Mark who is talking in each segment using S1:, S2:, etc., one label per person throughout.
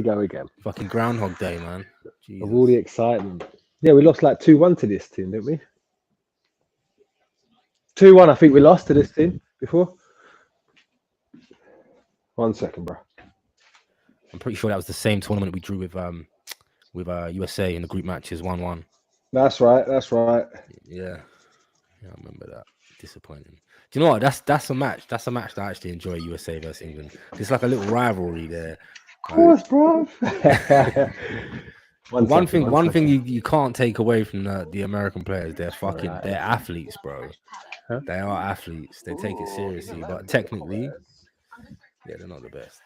S1: we go again.
S2: Fucking Groundhog Day, man. Jesus.
S1: Of all the excitement. Yeah, we lost like 2-1 to this team, didn't we? 2-1, I think we lost to this team before. 1 second, bro.
S2: I'm pretty sure that was the same tournament we drew with USA in the group matches 1-1.
S1: That's right.
S2: Yeah, I remember that. Disappointing. Do you know what? That's a match. That's a match that I actually enjoy. USA versus England. It's like a little rivalry there.
S1: Of course, bro.
S2: One thing you can't take away from the American players, they're athletes, bro. Huh? They are athletes. They take it seriously, but technically, yeah, they're not the best.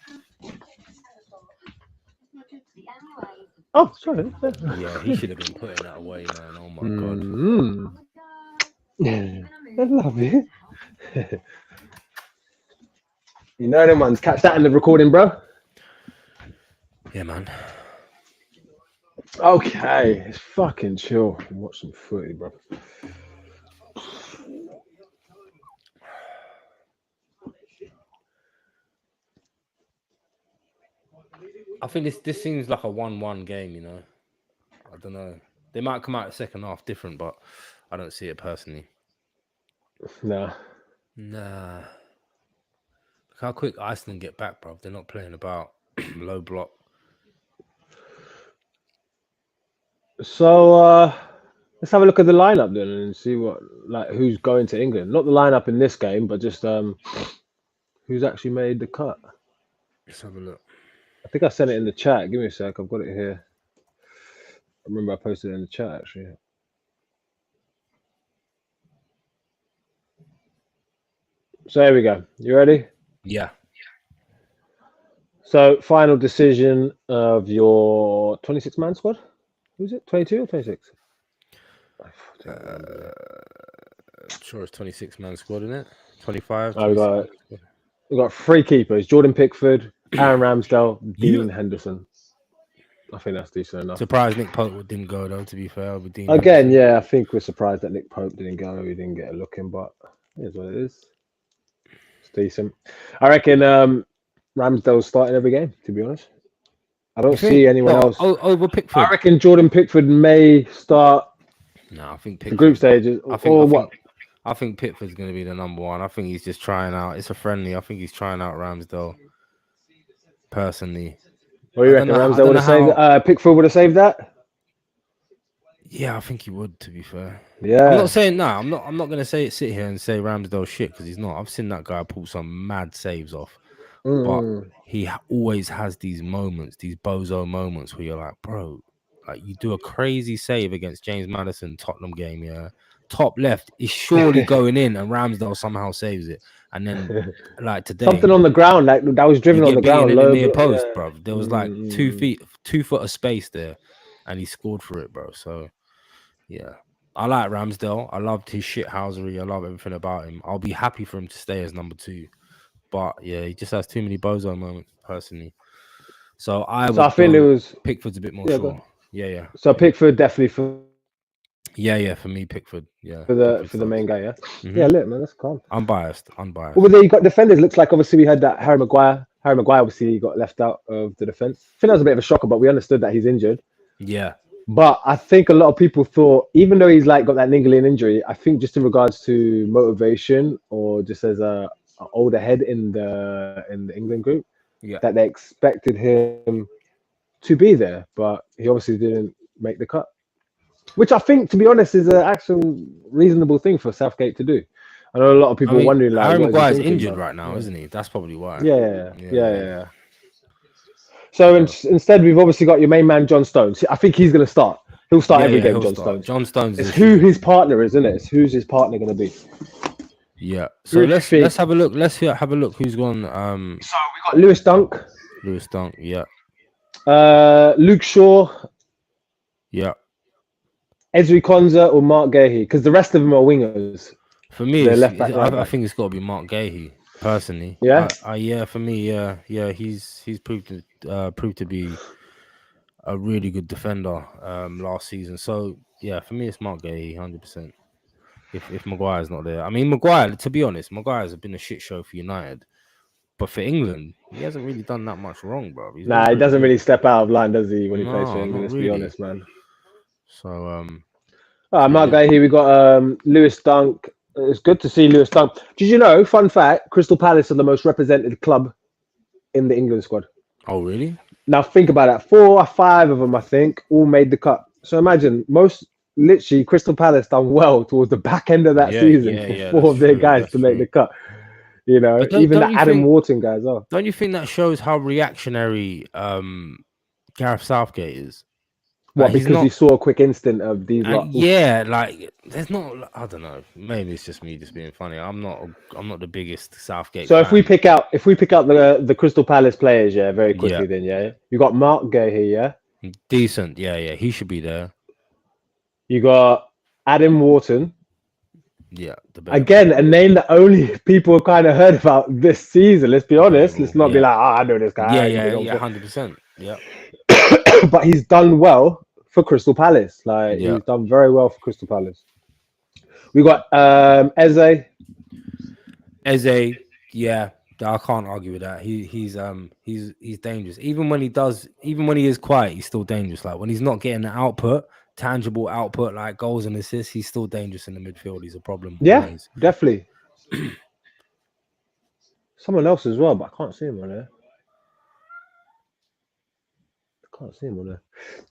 S1: Oh, sorry.
S2: Yeah, he should have been putting that away, man. Oh my god.
S1: I love it. You know them ones. Catch that in the recording, bro.
S2: Yeah, man.
S1: Okay, it's fucking chill. Watch some footy, bro.
S2: I think this seems like a 1-1 game, you know. I don't know. They might come out the second half different, but I don't see it personally.
S1: Nah.
S2: Look how quick Iceland get back, bro. They're not playing about low block.
S1: So let's have a look at the lineup then and see who's going to England. Not the lineup in this game, but just who's actually made the cut.
S2: Let's have a look.
S1: I think I sent it in the chat. Give me a sec. I've got it here. I remember I posted it in the chat actually. So here we go. You ready?
S2: Yeah.
S1: So final decision of your 26-man squad. Who's it? 22 or 26?
S2: Sure, it's 26-man squad, isn't it? 25.
S1: Oh, we got 3 keepers: Jordan Pickford, Aaron Ramsdale, Dean Henderson. I think that's decent enough.
S2: Surprised Nick Pope didn't go though. To be fair, with Dean
S1: again, Henderson. Yeah, I think we're surprised that Nick Pope didn't go. He didn't get a look in, but here's what it is. It's decent. I reckon Ramsdale's starting every game. To be honest, I don't see anyone else
S2: over Pickford.
S1: I reckon Jordan Pickford may start.
S2: No, I think Pickford,
S1: the group stages.
S2: I think Pickford's going to be the number one. I think he's just trying out. It's a friendly. I think he's trying out Ramsdale. Personally,
S1: what do you reckon? Ramsdale would have saved. Pickford would have saved that.
S2: Yeah, I think he would. To be fair,
S1: yeah.
S2: I'm not saying no. I'm not going to sit here and say Ramsdale shit because he's not. I've seen that guy pull some mad saves off, but he always has these moments, these bozo moments where you're like, bro, like you do a crazy save against James Maddison Tottenham game, yeah. Top left is surely going in, and Ramsdale somehow saves it. And then, like today,
S1: something on the ground, like that was driven on the ground,
S2: in the near post, bro. There was like 2 foot of space there, and he scored for it, bro. So, yeah, I like Ramsdale. I loved his shithousery. I love everything about him. I'll be happy for him to stay as number 2, but yeah, he just has too many bozo moments, personally. So I think it was Pickford's a bit more sure. Yeah.
S1: So Pickford definitely for.
S2: Yeah, for me, Pickford. Yeah,
S1: for the main guy. Yeah, yeah, lit, man. That's calm.
S2: Unbiased.
S1: Well, there you got defenders. Looks like obviously we had that Harry Maguire. Harry Maguire obviously got left out of the defense. I think that was a bit of a shocker, but we understood that he's injured.
S2: Yeah.
S1: But I think a lot of people thought, even though he's like got that niggling injury, I think just in regards to motivation or just as a older head in the England group, that they expected him to be there, but he obviously didn't make the cut. Which I think, to be honest, is an actual reasonable thing for Southgate to do. I know a lot of people are wondering, like,
S2: Harry Maguire's injured right now, isn't he? That's probably why.
S1: Yeah. So instead, we've obviously got your main man, John Stones. I think he's going to start. He'll start every game, John Stones.
S2: John Stones.
S1: It's who his partner is, isn't it? It's who's his partner going to be.
S2: Yeah. So let's have a look. Let's have a look who's gone.
S1: So we got Lewis Dunk.
S2: Yeah.
S1: Luke Shaw.
S2: Yeah.
S1: Ezri Konsa or Mark Gahey, because the rest of them are wingers.
S2: For me, I think it's got to be Mark Gahey, personally.
S1: Yeah.
S2: Yeah. For me, yeah. He's proved to be a really good defender last season. So yeah, for me, it's Mark Gahey, 100%. If Maguire's not there, I mean Maguire. To be honest, Maguire's been a shit show for United. But for England, he hasn't really done that much wrong, bro.
S1: He doesn't really step out of line, does he, when he plays for England? Let's be honest, man.
S2: So,
S1: my guy here, we got Lewis Dunk. It's good to see Lewis Dunk. Did you know, fun fact, Crystal Palace are the most represented club in the England squad.
S2: Oh, really?
S1: Now, think about that. 4 or 5 of them, I think, all made the cut. So imagine, literally, Crystal Palace done well towards the back end of that season for 4 of their guys to make the cut. You know, even the Adam Wharton guys are.
S2: Don't you think that shows how reactionary Gareth Southgate is?
S1: What, because he saw a quick instant of these lot?
S2: Yeah, like there's not. I don't know. Maybe it's just me just being funny. I'm not the biggest Southgate.
S1: So fan. if we pick out the Crystal Palace players, very quickly, then you got Mark Gahey,
S2: decent, he should be there.
S1: You got Adam Wharton.
S2: Yeah,
S1: again, a name that only people kind of heard about this season. Let's be honest. Let's not be like, I know this guy.
S2: Yeah, 100%. Yeah.
S1: But he's done well for Crystal Palace. He's done very well for Crystal Palace. We got Eze.
S2: Yeah, I can't argue with that. He's dangerous. Even when he is quiet, he's still dangerous. Like when he's not getting the output, tangible output like goals and assists, he's still dangerous in the midfield. He's a problem.
S1: Yeah, always. Definitely. Someone else as well, but I can't see him on there.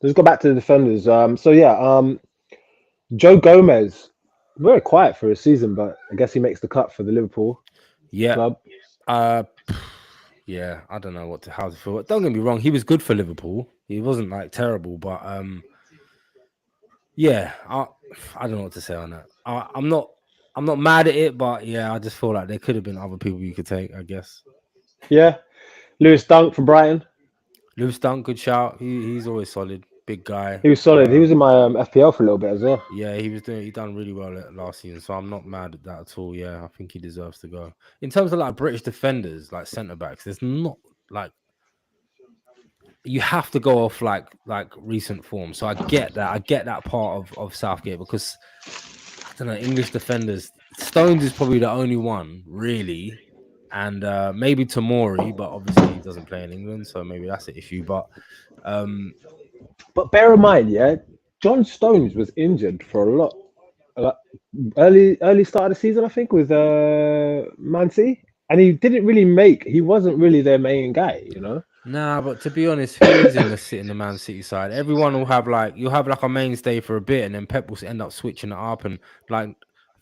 S1: Let's go back to the defenders. Joe Gomez, very quiet for a season, but I guess he makes the cut for the Liverpool club.
S2: Yeah, I don't know how to feel. Don't get me wrong, he was good for Liverpool. He wasn't like terrible, but I don't know what to say on that. I'm not mad at it, but I just feel like there could have been other people you could take, I guess.
S1: Yeah. Lewis Dunk from Brighton.
S2: Lewis Dunk, good shout. He's always solid, big guy.
S1: He was solid. He was in my FPL for a little bit as well.
S2: Yeah, he done really well last season, so I'm not mad at that at all. Yeah, I think he deserves to go. In terms of like British defenders, like centre backs, there's not like you have to go off like recent form. So I get that part of Southgate because I don't know, English defenders. Stones is probably the only one really. And maybe Tomori, but obviously he doesn't play in England, so maybe that's the issue. But
S1: bear in mind, John Stones was injured for a lot, early start of the season, I think, with Man City, and he didn't really he wasn't really their main guy, you know.
S2: Nah, but to be honest, who's in the Man City side? Everyone will have you'll have a mainstay for a bit, and then Pep will end up switching it up, and like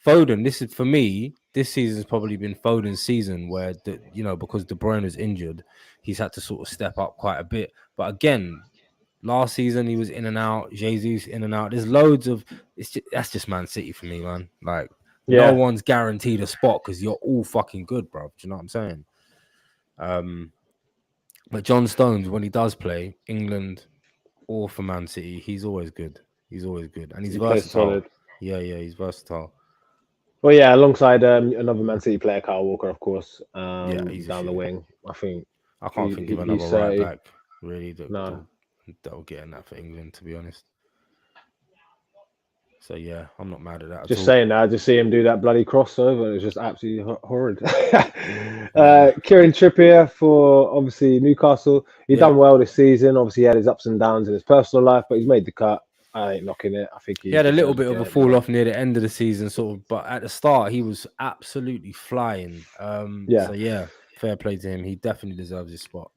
S2: Foden. This is for me. This season's probably been Foden's season where, because De Bruyne is injured, he's had to sort of step up quite a bit. But again, last season he was in and out, Jesus in and out. There's loads of that's just Man City for me, man. Like no one's guaranteed a spot because you're all fucking good, bro. Do you know what I'm saying? But John Stones, when he does play England or for Man City, he's always good. And he's versatile. Yeah, he's versatile.
S1: Well, alongside another Man City player, Kyle Walker, of course. He's down the wing. I
S2: can't think of another right back really that'll get in that for England, to be honest. So I'm not mad at that.
S1: Just saying that, I just see him do that bloody crossover. It's just absolutely horrid. Kieran Trippier for obviously Newcastle. He's done well this season. Obviously, he had his ups and downs in his personal life, but he's made the cut. I ain't knocking it. I think
S2: he had a little bit of a fall off near the end of the season, sort of, but at the start he was absolutely flying. So fair play to him. He definitely deserves his spot.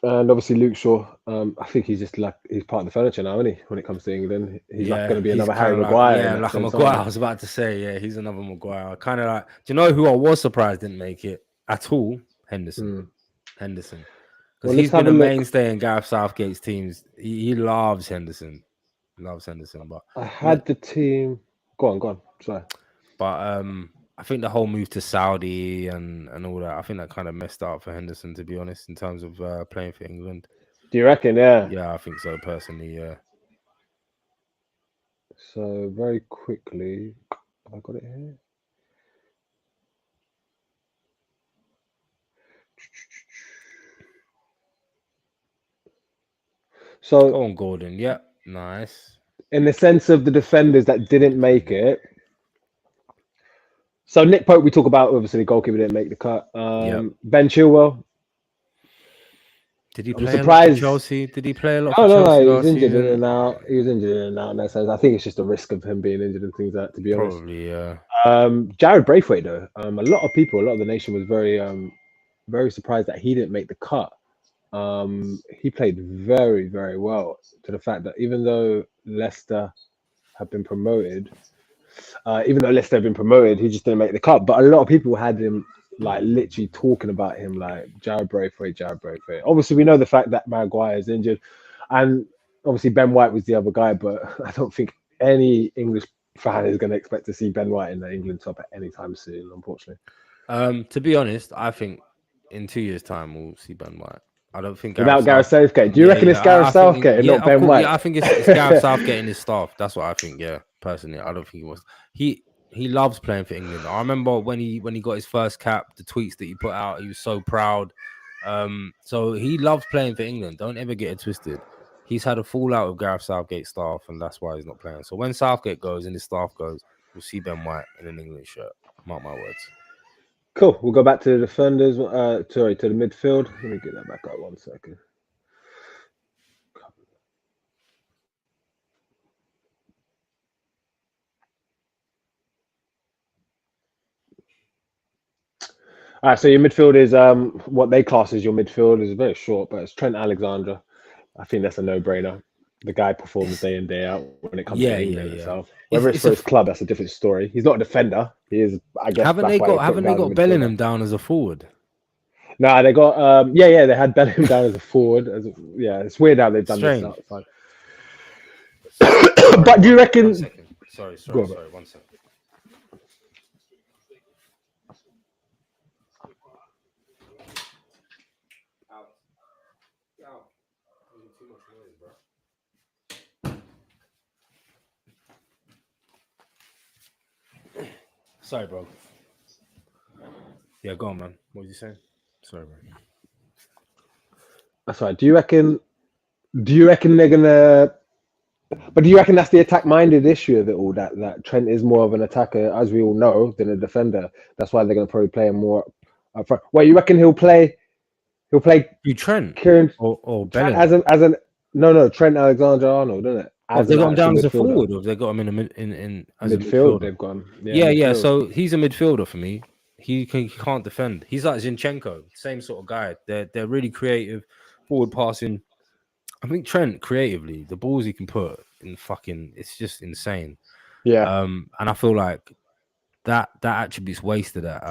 S1: And obviously Luke Shaw. I think he's just he's part of the furniture now, isn't he? When it comes to England, he's going to be another Harry Maguire.
S2: Like a Maguire. I was about to say, he's another Maguire. Kind of like, do you know who I was surprised didn't make it at all? Henderson. Because he's been a mainstay in Gareth Southgate's teams. He loves Henderson. But
S1: I had the team. Go on. Sorry,
S2: but I think the whole move to Saudi and all that, I think that kind of messed up for Henderson, to be honest, in terms of playing for England.
S1: Do you reckon?
S2: Yeah, I think so personally. Yeah.
S1: So very quickly, have I got it here? So
S2: go on, Gordon. Yeah, nice.
S1: In the sense of the defenders that didn't make it, So Nick Pope, we talk about obviously the goalkeeper didn't make the cut. Ben Chilwell.
S2: Did he play a lot for Chelsea? Did he play a lot for Chelsea?
S1: No. He was injured in and out. He was injured in and out in that sense. I think it's just a risk of him being injured and things like that, to be honest.
S2: Probably, yeah.
S1: Jared Braithwaite, though. A lot of the nation was very surprised that he didn't make the cut. He played very, very well, to the fact that even though Leicester have been promoted, he just didn't make the cut. But a lot of people had him like literally talking about him like Jared Braithwaite. Obviously, we know the fact that Maguire is injured, and obviously Ben White was the other guy. But I don't think any English fan is going to expect to see Ben White in the England top at any time soon, unfortunately.
S2: To be honest, I think in 2 years' time we'll see Ben White. I don't think
S1: without Gareth Southgate. Do you reckon it's Gareth Southgate and not Ben White?
S2: Yeah, I think it's Gareth Southgate and his staff. That's what I think. Yeah, personally, I don't think he was. He loves playing for England. I remember when he got his first cap, the tweets that he put out, he was so proud. So he loves playing for England. Don't ever get it twisted. He's had a fallout with Gareth Southgate's staff, and that's why he's not playing. So when Southgate goes and his staff goes, we'll see Ben White in an England shirt. Mark my words.
S1: Cool. We'll go back to the defenders. To the midfield. Let me get that back up 1 second. All right, so your midfield is what they class as your midfield is very short, but it's Trent Alexander. I think that's a no-brainer. The guy performs day in, day out when it comes to England itself. Whether it's for his club, that's a different story. He's not a defender. He is, I guess.
S2: Haven't they got Bellingham down as a forward?
S1: No, they got they had Bellingham down as a forward. It's weird how they've done this. But do you reckon?
S2: Sorry, 1 second. Sorry, bro. Yeah, go on, man. What was you saying? Sorry, bro.
S1: That's right. Do you reckon they're gonna? But do you reckon that's the attack-minded issue of it all? That Trent is more of an attacker, as we all know, than a defender. That's why they're gonna probably play him more up front. Well, you reckon he'll play?
S2: You Trent
S1: Kieran
S2: or
S1: Bellingham as an no Trent Alexander-Arnold, isn't it?
S2: Have they got him down as a forward, or have they got him in as
S1: midfield? They've got him.
S2: Yeah. So he's a midfielder for me. He can't defend. He's like Zinchenko, same sort of guy. They're really creative, forward passing. I think Trent creatively, the balls he can put in it's just insane.
S1: Yeah.
S2: And I feel like that attribute's wasted at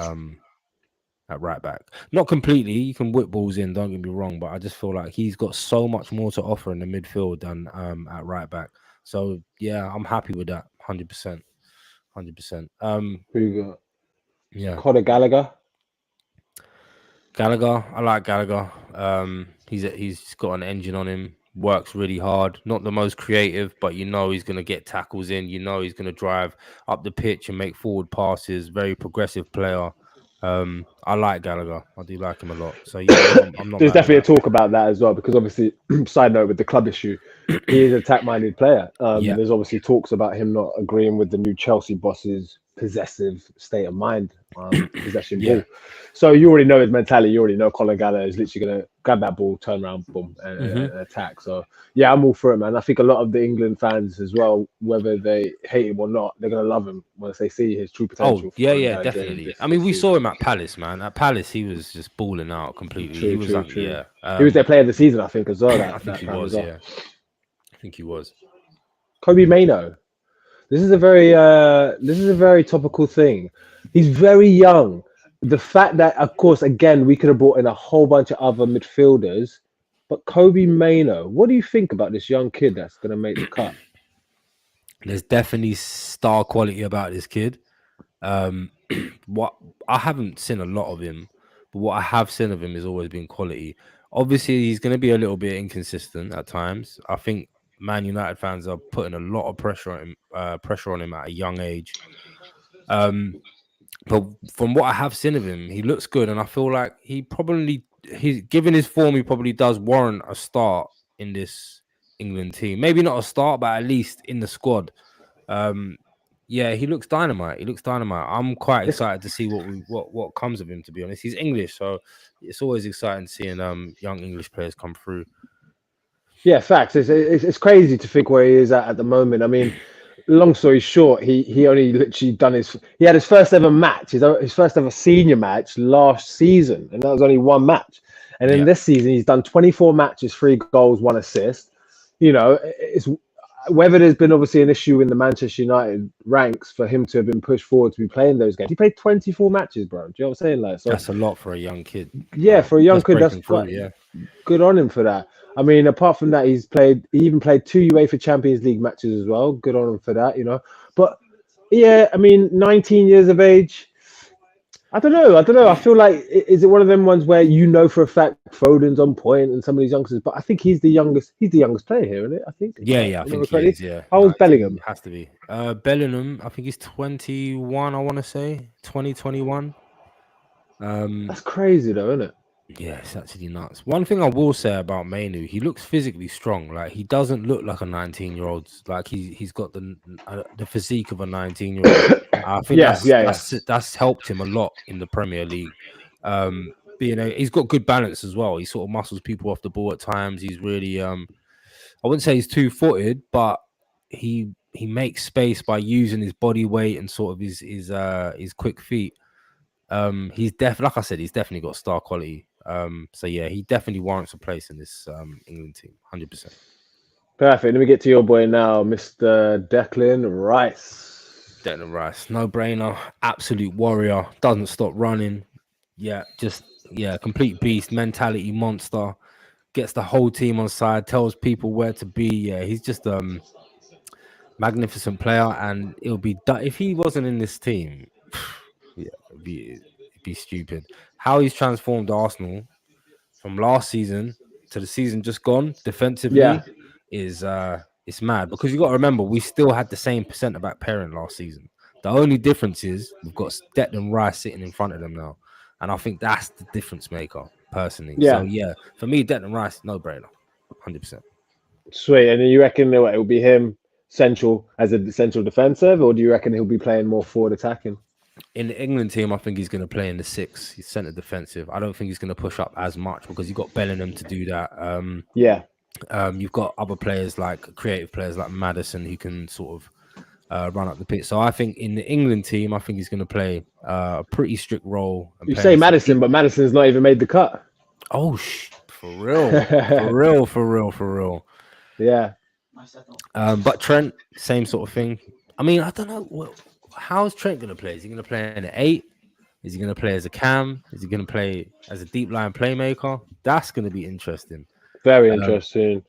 S2: right back. Not completely. You can whip balls in, don't get me wrong, but I just feel like he's got so much more to offer in the midfield than at right back. So yeah, I'm happy with that. 100%.
S1: Who you got?
S2: Yeah.
S1: Conor Gallagher.
S2: I like Gallagher. He's got an engine on him. Works really hard. Not the most creative, but you know he's gonna get tackles in. You know he's gonna drive up the pitch and make forward passes. Very progressive player. I like Gallagher. I do like him a lot. So yeah, I'm not.
S1: There's definitely a talk about that as well, because obviously, side note with the club issue, he is an attack-minded player. There's obviously talks about him not agreeing with the new Chelsea boss's possessive state of mind, possession ball. So you already know his mentality. You already know Conor Gallagher is literally going to grab that ball, turn around, boom, and attack. So yeah, I'm all for it, man. I think a lot of the England fans as well, whether they hate him or not, they're going to love him once they see his true potential.
S2: Oh yeah, definitely. I mean, we saw him at Palace, man. At Palace, he was just balling out completely. He was
S1: their player of the season, I think, as well.
S2: I think he was. Yeah, I think he was.
S1: Kobbie Mainoo. This is a very topical thing. He's very young. The fact that, of course, again, we could have brought in a whole bunch of other midfielders, but Kobbie Mainoo, what do you think about this young kid that's going to make the cut?
S2: There's definitely star quality about this kid. What I haven't seen a lot of him, but what I have seen of him has always been quality. Obviously, he's going to be a little bit inconsistent at times. I think Man United fans are putting a lot of pressure on him at a young age. But from what I have seen of him, he looks good, and I feel like he's given his form, he probably does warrant a start in this England team. Maybe not a start, but at least in the squad. Yeah, he looks dynamite. He looks dynamite. I'm quite excited to see what comes of him. To be honest, he's English, so it's always exciting seeing young English players come through.
S1: Yeah, facts. It's crazy to think where he is at the moment. I mean, long story short, he only literally he had his first ever match, his first ever senior match last season, and that was only one match. And in this season, he's done 24 matches, 3 goals, 1 assist. You know, it's whether there's been obviously an issue in the Manchester United ranks for him to have been pushed forward to be playing those games. He played 24 matches, bro. Do you know what I'm saying? Like, so
S2: that's a lot for a young kid.
S1: Yeah, for a young kid, that's quite good on him for that. I mean, apart from that, he even played 2 UEFA Champions League matches as well. Good on him for that, you know. But yeah, I mean, 19 years of age. I don't know. I feel like, is it one of them ones where you know for a fact Foden's on point and some of these youngsters, but I think he's the youngest player here, isn't it? I think.
S2: Yeah, I think he is, yeah.
S1: How old Bellingham?
S2: Has to be. Bellingham, I think he's 21, I want to say. 2021.
S1: That's crazy though, isn't it?
S2: Yeah, it's actually nuts. One thing I will say about Mainoo, he looks physically strong. Like, he doesn't look like a 19-year-old. Like, he's got the physique of a 19-year-old. I think that's helped him a lot in the Premier League. He's got good balance as well. He sort of muscles people off the ball at times. He's really I wouldn't say he's two-footed, but he makes space by using his body weight and sort of his quick feet. He's like I said, he's definitely got star quality. So yeah, he definitely warrants a place in this England team, 100%.
S1: Perfect. Let me get to your boy now, Mr. Declan Rice.
S2: Declan Rice, no brainer, absolute warrior, doesn't stop running. Yeah, complete beast, mentality monster, gets the whole team on side, tells people where to be. Yeah, he's just magnificent player, and it'll be if he wasn't in this team. Yeah, it'd be stupid. How he's transformed Arsenal from last season to the season just gone defensively is it's mad, because you got to remember we still had the same centre-back pairing last season. The only difference is we've got Declan Rice sitting in front of them now, and I think that's the difference maker personally. Yeah. So yeah, for me, Declan Rice, no brainer, 100%.
S1: Sweet. And you reckon it will be him central as a central defensive, or do you reckon he'll be playing more forward attacking?
S2: In the England team, I think he's going to play in the 6. He's centre defensive. I don't think he's going to push up as much because you've got Bellingham to do that. You've got other players creative players like Maddison who can sort of run up the pitch. So I think in the England team, I think he's going to play a pretty strict role.
S1: You say Maddison, but Maddison's not even made the cut.
S2: Oh, for real, for real.
S1: Yeah.
S2: But Trent, same sort of thing. I mean, I don't know. How's Trent going to play? Is he going to play in an 8? Is he going to play as a cam? Is he going to play as a deep line playmaker? That's going to be interesting.
S1: Very interesting.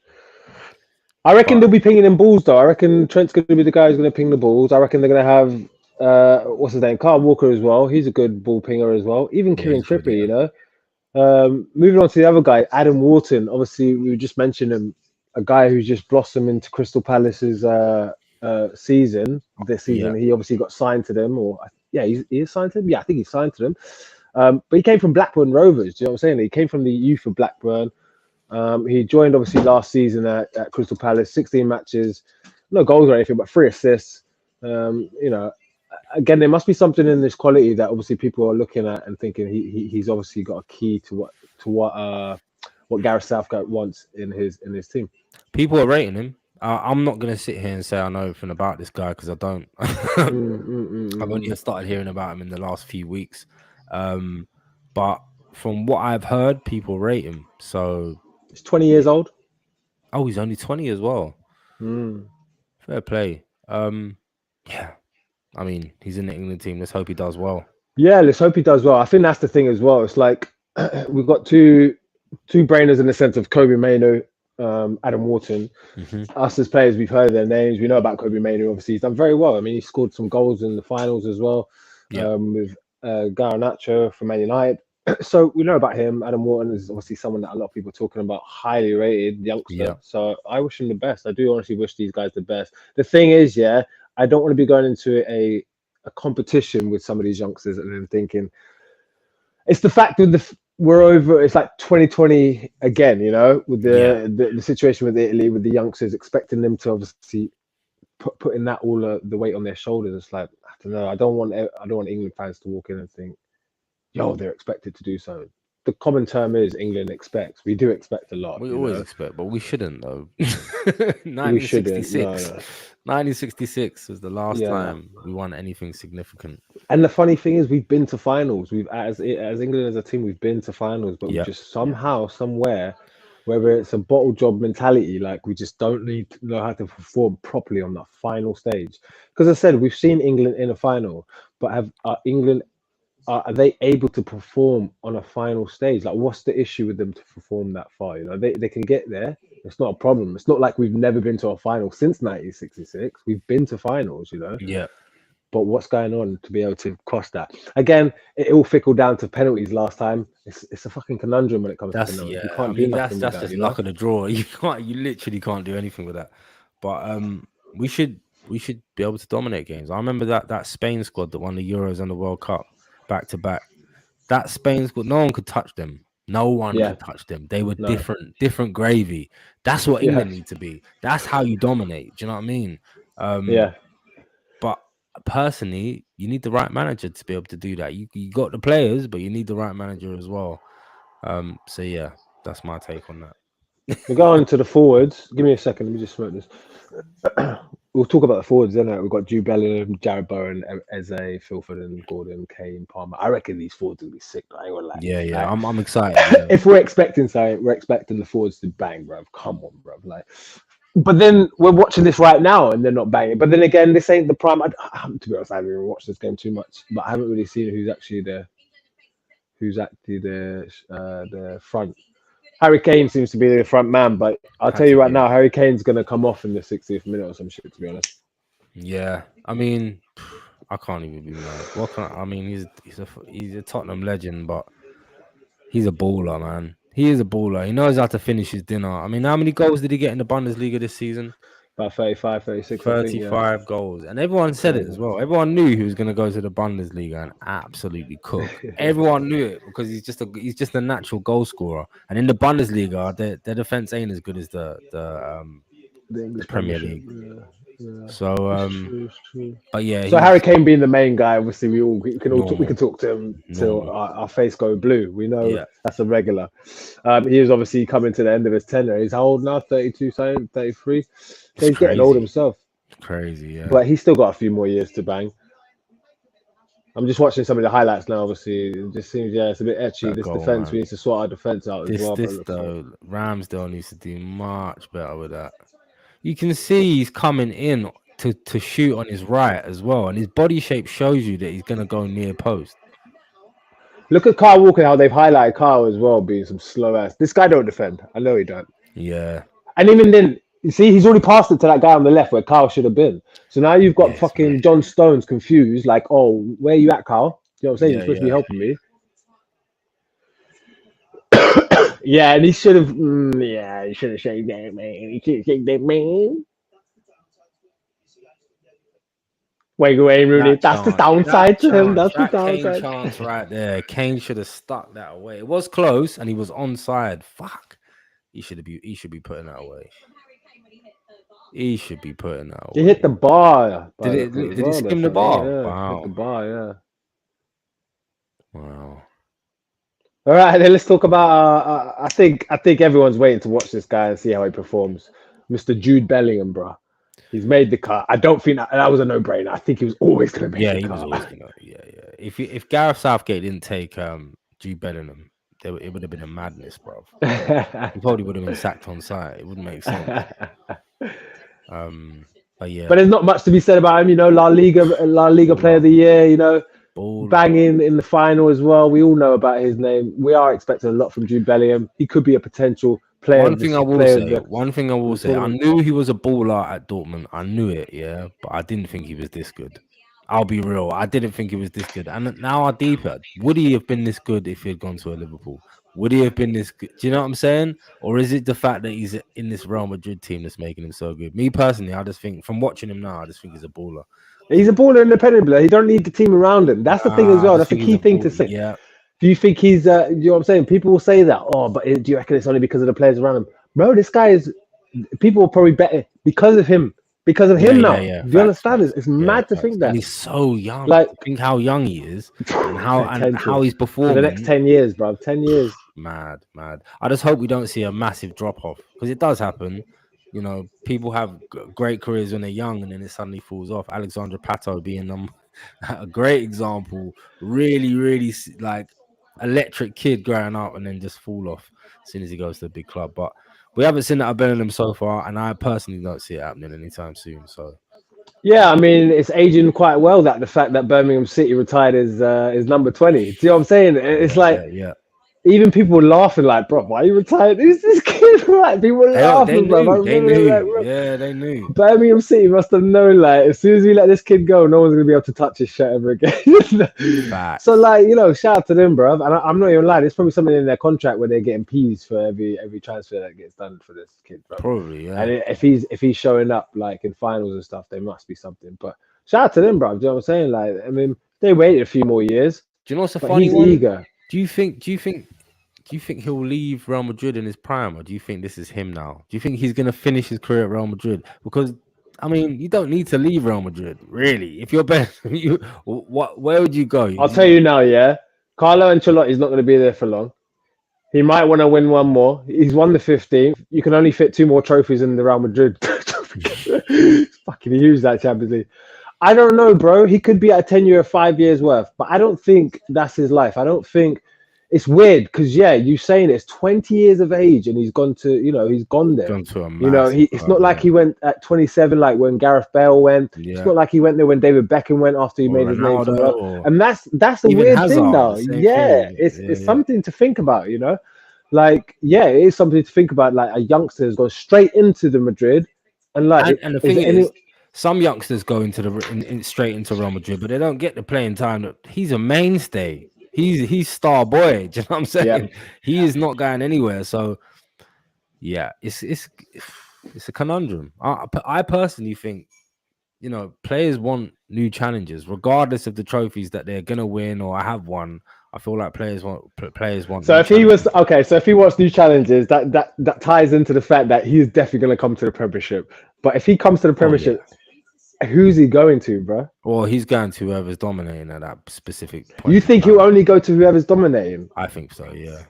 S1: I reckon they'll be pinging in balls, though. I reckon Trent's going to be the guy who's going to ping the balls. I reckon they're going to have, what's his name? Kyle Walker as well. He's a good ball pinger as well. Even Kieran Trippier, you know. Moving on to the other guy, Adam Wharton. Obviously, we just mentioned him, a guy who's just blossomed into Crystal Palace's season. This season, he obviously got signed to them, he is signed to them. Yeah, I think he's signed to them. But he came from Blackburn Rovers. Do you know what I'm saying? He came from the youth of Blackburn. He joined obviously last season at Crystal Palace, 16 matches, no goals or anything, but 3 assists. You know, again, there must be something in this quality that obviously people are looking at and thinking he's obviously got a key to what Gareth Southgate wants in his team.
S2: People are rating him. I'm not going to sit here and say I know everything about this guy because I don't. I've only started hearing about him in the last few weeks. But from what I've heard, people rate him. So
S1: he's 20 years old.
S2: Oh, he's only 20 as well. Fair play. Yeah. I mean, he's in the England team. Let's hope he does well.
S1: Yeah, let's hope he does well. I think that's the thing as well. It's like we've got two brainers in the sense of Kobbie Mainoo, Adam Wharton. Us as players, we've heard their names. We know about Kobbie Mainoo. Obviously, he's done very well. I mean, he scored some goals in the finals as well with Garnacho from Man United. So we know about him. Adam Wharton is obviously someone that a lot of people are talking about, highly rated youngster. Yeah. So I wish him the best. I do honestly wish these guys the best. The thing is, I don't want to be going into a competition with some of these youngsters and then thinking it's the fact that we're over. It's like 2020 again, you know, with the situation with Italy, with the youngsters, expecting them to obviously putting that all the weight on their shoulders. It's like, I don't know. I don't want England fans to walk in and think, yo, they're expected to do something. The common term is England expects. We do expect a lot.
S2: We always expect, but we shouldn't though.
S1: We shouldn't.
S2: 1966 was the last time we won anything significant.
S1: And the funny thing is, we've been to finals. We've as England as a team, we've been to finals, but we just somehow, somewhere, whether it's a bottle job mentality, like we just don't know how to perform properly on the final stage. Because I said we've seen England in a final, but are they able to perform on a final stage? Like, what's the issue with them to perform that far? You know, they can get there. It's not a problem. It's not like we've never been to a final since 1966. We've been to finals, you know.
S2: Yeah.
S1: But what's going on to be able to cross that? Again, it all fickled down to penalties last time. It's a fucking conundrum when it comes to penalties.
S2: Yeah.
S1: You can't do nothing
S2: that's
S1: with that,
S2: just luck of the draw. You literally can't do anything with that. But we should be able to dominate games. I remember that Spain squad that won the Euros and the World Cup back to back. That Spain squad, no one could touch them. No one could touch them. They were different gravy. That's what England need to be. That's how you dominate. Do you know what I mean? But personally, you need the right manager to be able to do that. You got the players, but you need the right manager as well. So yeah, that's my take on that.
S1: We're going to the forwards. Give me a second. Let me just smoke this. We'll talk about the forwards, then. We've got Jude Bellingham, Jared Bowen, Eze, Phil Foden, Gordon, Kane, Palmer. I reckon these forwards will be sick. I ain't gonna lie.
S2: Yeah. I'm excited.
S1: If we're expecting something, we're expecting the forwards to bang, bruv. Come on, bruv. Like, but then we're watching this right now, and they're not banging. But then again, this ain't the prime. To be honest, I haven't even watched this game too much, but I haven't really seen who's actually the front. Harry Kane seems to be the front man, but I'll tell you right now, Harry Kane's going to come off in the 60th minute or some shit, to be honest.
S2: Yeah, I mean, I can't even be mad. He's a Tottenham legend, but he's a baller, man. He is a baller. He knows how to finish his dinner. I mean, how many goals did he get in the Bundesliga this season?
S1: About 35, 36.
S2: 35 goals. And everyone said it as well. Everyone knew he was going to go to the Bundesliga and absolutely cook. Everyone knew it because he's just a natural goal scorer. And in the Bundesliga, their defense ain't as good as the Premier League.
S1: Yeah.
S2: So
S1: it's true.
S2: But yeah.
S1: So Harry Kane being the main guy, obviously we can talk to him till our face go blue. We know that's a regular. He is obviously coming to the end of his tenure. He's how old now? 32, 33. So he's getting old himself.
S2: Crazy, yeah.
S1: But he's still got a few more years to bang. I'm just watching some of the highlights now. Obviously, it just seems it's a bit etchy. This defense, we need to sort our defense out as well.
S2: Ramsdale needs to do much better with that. You can see he's coming in to shoot on his right as well, and his body shape shows you that he's going to go near post.
S1: Look at Kyle Walker, how they've highlighted Kyle as well, being some slow ass. This guy don't defend. I know he don't.
S2: Yeah.
S1: And even then, you see, he's already passed it to that guy on the left where Kyle should have been. So now you've got fucking John Stones confused, like, oh, where you at, Kyle? You know what I'm saying? You're supposed to be helping me. Yeah, and he should have. He should have shaved that, man. He should have shaved that, man. Wait, Rooney. That's the downside to him. That's the downside.
S2: Chance right there. Kane should have stuck that away. It was close, and he was onside. Fuck. He should be putting that away. He should be putting that away.
S1: He hit the bar.
S2: Did it skim the bar?
S1: Yeah,
S2: wow.
S1: Hit the bar. Yeah.
S2: Wow.
S1: All right, then let's talk about. I think everyone's waiting to watch this guy and see how he performs, Mr. Jude Bellingham, bro. He's made the cut. I don't think that was a no-brainer. I think he was always going to make the cut.
S2: Was always going to. Yeah. If Gareth Southgate didn't take Jude Bellingham, it would have been a madness, bro. He probably would have been sacked on site. It wouldn't make sense. But yeah.
S1: But there's not much to be said about him. You know, La Liga Player of the Year. You know. Banging in the final as well. We all know about his name. We are expecting a lot from Jude Bellingham. He could be a potential player.
S2: One thing I will say, I knew he was a baller at Dortmund. I knew it, yeah, but I didn't think he was this good. I'll be real. I didn't think he was this good. And now I deeper. Would he have been this good if he had gone to a Liverpool? Would he have been this good? Do you know what I'm saying? Or is it the fact that he's in this Real Madrid team that's making him so good? Me personally, I just think from watching him now, I just think he's a baller.
S1: He's a baller independently. He don't need the team around him. That's the thing as well. That's the key thing to say.
S2: Yeah.
S1: Do you think he's, you know what I'm saying? People will say that, but do you reckon it's only because of the players around him? Bro, this guy is, people will probably bet it because of him. because of him now.
S2: Yeah.
S1: Do you understand? It's mad to think that.
S2: And he's so young.
S1: Like,
S2: think how young he is and how he's performing
S1: for the next 10 years, bro. 10 years.
S2: Mad. I just hope we don't see a massive drop off, because it does happen. You know, people have great careers when they're young and then it suddenly falls off. Alexandre Pato being a great example. Really like electric kid growing up and then just fall off as soon as he goes to a big club. But we haven't seen that at Bellingham so far, and I personally don't see it happening anytime soon. So
S1: yeah, I mean, it's aging quite well, that the fact that Birmingham City retired is number 20. Do you know what I'm saying? It's like, even people were laughing, like, bro, why are you retired? Who's this kid? Like, people were laughing, bro.
S2: They knew. Yeah, they knew.
S1: Birmingham City must have known, like, as soon as we let this kid go, no one's gonna be able to touch his shirt ever again. So, like, you know, shout out to them, bro. And I'm not even lying. There's probably something in their contract where they're getting peas for every transfer that gets done for this kid, bro.
S2: Probably, yeah.
S1: And if he's showing up like in finals and stuff, there must be something. But shout out to them, bro. Do you know what I'm saying? Like, I mean, they waited a few more years.
S2: Do you know what's a funny
S1: he's
S2: one?
S1: Eager.
S2: Do you think he'll leave Real Madrid in his prime, or do you think this is him now? Do you think he's gonna finish his career at Real Madrid? Because I mean, you don't need to leave Real Madrid, really. If you're better, where would you go?
S1: I'll tell you now, yeah. Carlo Ancelotti's not going to be there for long. He might want to win one more. He's won the 15th. You can only fit 2 more trophies in the Real Madrid. It's fucking huge, that Champions League. I don't know, bro. He could be at a tenure of 5 years worth, but I don't think that's his life. I don't think. It's weird because, yeah, you saying it's 20 years of age and he's gone to, you know, he's gone there. It's not like he went at 27, like when Gareth Bale went. Yeah. It's not like he went there when David Beckham went after he made his name. And that's the weird thing now. Yeah, it's something to think about, you know? Like, yeah, it is something to think about. Like, a youngster has gone straight into the Madrid. And like,
S2: and the thing is, some youngsters go into straight into Real Madrid, but they don't get the playing time. He's a mainstay. He's star boy. Do you know what I'm saying? Yeah. He is not going anywhere. So yeah, it's a conundrum. I personally think, you know, players want new challenges, regardless of the trophies that they're gonna win or have won. I feel like players want.
S1: So if he wants new challenges, that ties into the fact that he's definitely gonna come to the Premiership. But if he comes to the Premiership. Who's he going to, bro?
S2: Well, he's going to whoever's dominating at that specific point.
S1: You think he'll only go to whoever's dominating?
S2: I think so, yeah.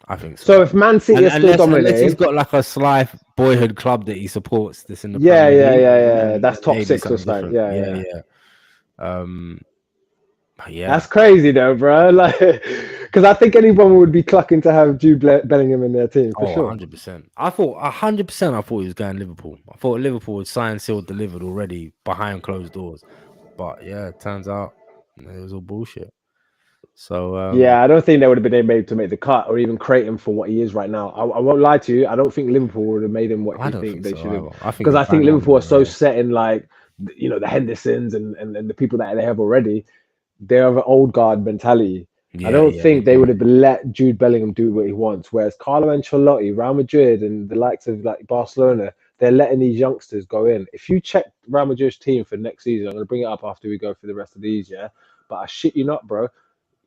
S2: I think so.
S1: So if Man City is still dominating...
S2: Unless he's got like a sly boyhood club that he supports that's in the
S1: Premier League. Yeah. That's top 6 or something. Yeah. Yeah. That's crazy though, bro. Like, because I think anyone would be clucking to have Jude Bellingham in their team for sure.
S2: 100%. I thought 100%. I thought he was going Liverpool. I thought Liverpool would sign, sealed, delivered already behind closed doors. But yeah, it turns out it was all bullshit. So
S1: yeah, I don't think they would have been able to make the cut or even create him for what he is right now. I won't lie to you. I don't think Liverpool would have made him what you think they should have. Because I think Liverpool are so set in, like, you know, the Hendersons and the people that they have already. They have an old guard mentality. I don't think they would have let Jude Bellingham do what he wants. Whereas Carlo Ancelotti, Real Madrid, and the likes of like Barcelona, they're letting these youngsters go in. If you check Real Madrid's team for next season, I'm going to bring it up after we go through the rest of these, yeah? But I shit you not, bro.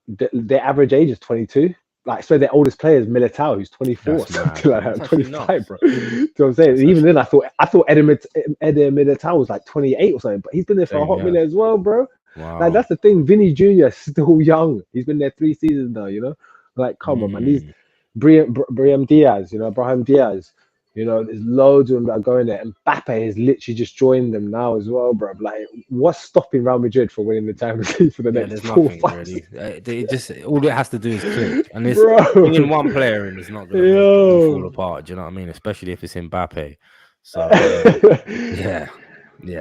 S1: Their average age is 22. Like, so their oldest player is Militao, who's 24, something like that. 25, bro. Do you know what I'm saying? Even then, I thought Eder Militao was like 28 or something, but he's been there for a hot minute as well, bro. Wow. Like, that's the thing. Vinny Jr. is still young. He's been there 3 seasons now, you know? Like, come on, man. These Brahim Diaz, you know, Brahim Diaz. You know, there's loads of them that are going there. And Mbappe has literally just joined them now as well, bro. Like, what's stopping Real Madrid from winning the Champions League for the next 4 5
S2: really. It just, all it has to do is click. And bringing one player in is not going to fall apart. Do you know what I mean? Especially if it's Mbappe. So, yeah.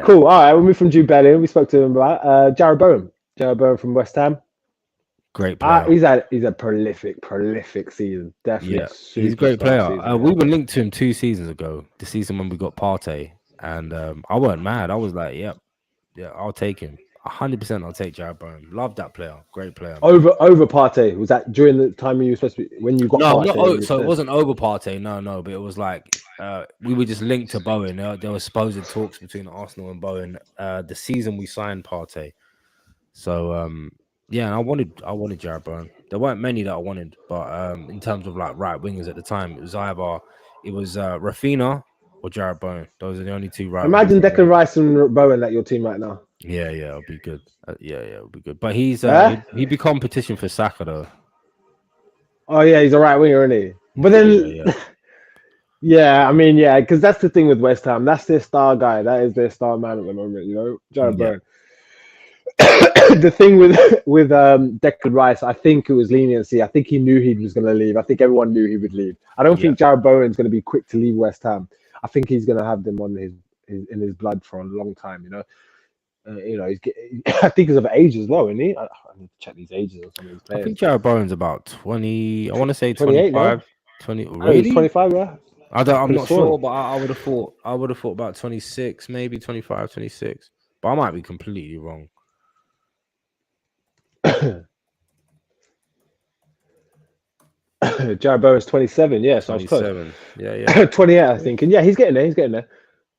S1: Cool. All right, we'll move from Jude Bellingham. We spoke to him about Jarrod Bowen from West Ham.
S2: Great player.
S1: He's a prolific season. Definitely.
S2: Yeah, he's a great player. We were linked to him 2 seasons ago. The season when we got Partey, and I weren't mad. I was like, yeah, I'll take him. 100%. I'll take Jarrod Bowen. Love that player. Great player.
S1: Over Partey. Was that during the time you were supposed to be, when you got Partey?
S2: So it wasn't over Partey. No. But it was like we were just linked to Bowen. There were supposed talks between Arsenal and Bowen. The season we signed Partey. So yeah, and I wanted Jarrod Bowen. There weren't many that I wanted, but in terms of like right wingers at the time, it was Rafinha or Jarrett Bowen. Those are the only two right.
S1: Imagine Declan Rice and Bowen at your team right now.
S2: Yeah, it'll be good. It'll be good. But he'd be competition for Saka though.
S1: Oh yeah, he's a right winger, isn't he? But then, yeah, I mean, yeah, because that's the thing with West Ham. That's their star guy. That is their star man at the moment. You know, Jarrett Bowen. The thing with Declan Rice, I think it was leniency. I think he knew he was going to leave. I think everyone knew he would leave. I don't think Jarrett Bowen's going to be quick to leave West Ham. I think he's going to have them on in his blood for a long time. You know, he's I think he's of age as well, isn't he? I need to check these ages of some of these players.
S2: I think Jarrett Bowen's about 20. I want to say 25. 20. Really?
S1: He's 25, yeah.
S2: I'm not sure, but I would have thought about 26, maybe 25, 26. But I might be completely wrong.
S1: Jarrett Bowen's 27, yeah, so
S2: 27. Yeah.
S1: 28, I think. And yeah, he's getting there.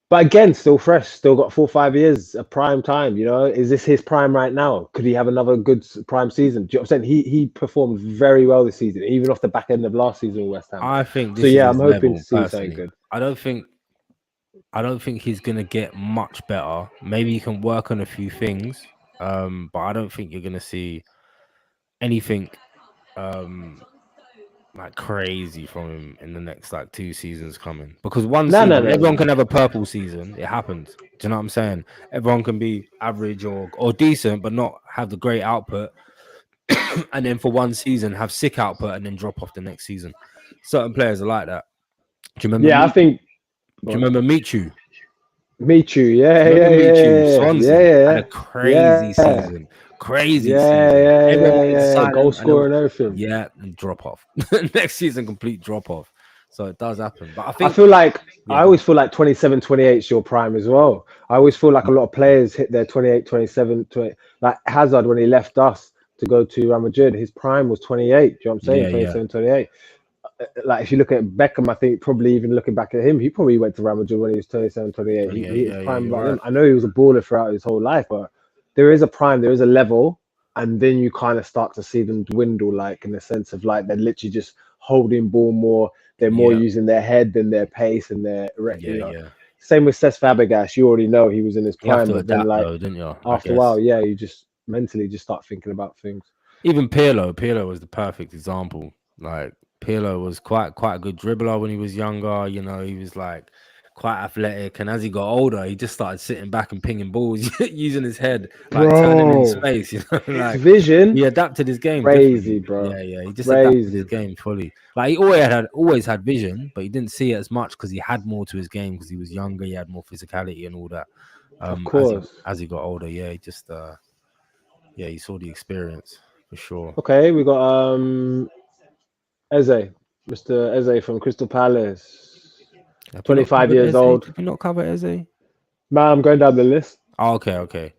S1: But again, still fresh, still got 4 or 5 years of prime time, you know. Is this his prime right now? Could he have another good prime season? Do you know what I'm saying? He performed very well this season, even off the back end of last season with West Ham.
S2: I think
S1: so. Yeah, I'm hoping to see something good.
S2: I don't think he's gonna get much better. Maybe he can work on a few things, but I don't think you're gonna see anything like crazy from him in the next like 2 seasons coming. Because everyone can have a purple season. It happens. Do you know what I'm saying? Everyone can be average or decent, but not have the great output. And then for 1 season have sick output and then drop off the next season. Certain players are like that. Do you remember?
S1: Yeah, I think.
S2: Do you remember Michu?
S1: Michu, yeah.
S2: Swansea had a crazy season. Crazy season.
S1: Yeah. Goal scorer and everything.
S2: Yeah, and drop off. Next season, complete drop off. So it does happen. But
S1: I always feel like 27, 28 is your prime as well. I always feel like a lot of players hit their 28, 27, 20. Like Hazard, when he left us to go to Real Madrid, his prime was 28. Do you know what I'm saying? 27, 28. Like if you look at Beckham, I think probably even looking back at him, he probably went to Real Madrid when he was 27, 28. He was prime by him. I know he was a baller throughout his whole life, but there is a prime, there is a level, and then you kind of start to see them dwindle, like in the sense of like they're literally just holding ball more. They're more using their head than their pace and their Same with Cesc Fabregas. You already know he was in his prime, but then after a while, you just mentally just start thinking about things.
S2: Even Pirlo was the perfect example. Like Pirlo was quite a good dribbler when he was younger. You know, he was like quite athletic, and as he got older, he just started sitting back and pinging balls using his head, like turning in space. You know, like
S1: vision.
S2: He adapted his game.
S1: Crazy, bro.
S2: Yeah. He just adapted his game fully. Like he always had vision, but he didn't see it as much because he had more to his game because he was younger. He had more physicality and all that.
S1: Of course.
S2: As he got older, he just he saw the experience for sure.
S1: Okay, we got Eze, Mr. Eze from Crystal Palace. 25 years old.
S2: Did we not cover Eze?
S1: Man, I'm going down the list.
S2: Oh, okay.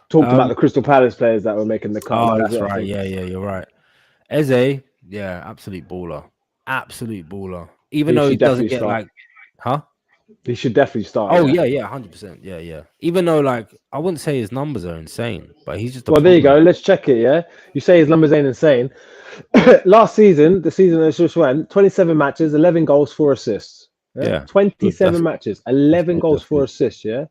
S1: Talked about the Crystal Palace players that were making the cut.
S2: Oh, that's right. Yeah, you're right. Eze, absolute baller. Even though he doesn't get like,
S1: He should definitely start.
S2: Oh yeah, 100%. Yeah. Even though like I wouldn't say his numbers are insane, but he's just.
S1: There you go. Let's check it. Yeah, you say his numbers ain't insane. Last season, the season that just went, 27 matches, 11 goals, 4 assists. Yeah. 27 matches, 11 goals, 4 assists. Yeah.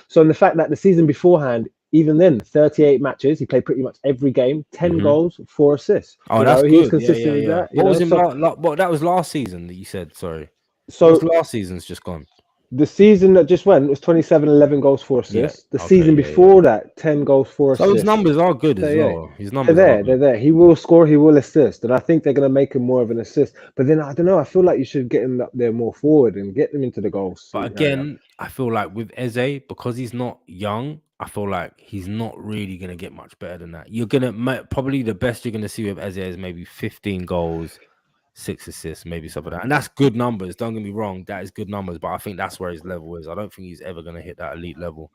S1: So, in the fact that the season beforehand, even then, 38 matches, he played pretty much every game, 10 goals, 4 assists.
S2: Oh, that's good.
S1: He's consistent with that.
S2: What was him that was last season that you said? Sorry.
S1: So
S2: last season's just gone.
S1: The season that just went was 27, 11 goals, 4 assists. The season before that, 10 goals, 4 assists.
S2: So his numbers are good as well. His numbers
S1: they're there. He will score, he will assist. And I think they're going to make him more of an assist. But then, I don't know, I feel like you should get him up there more forward and get them into the goals.
S2: But again, I feel like with Eze, because he's not young, I feel like he's not really going to get much better than that. You're going to, probably the best you're going to see with Eze is maybe 15 goals, 6 assists, maybe something like that. And that's good numbers. Don't get me wrong. That is good numbers. But I think that's where his level is. I don't think he's ever going to hit that elite level.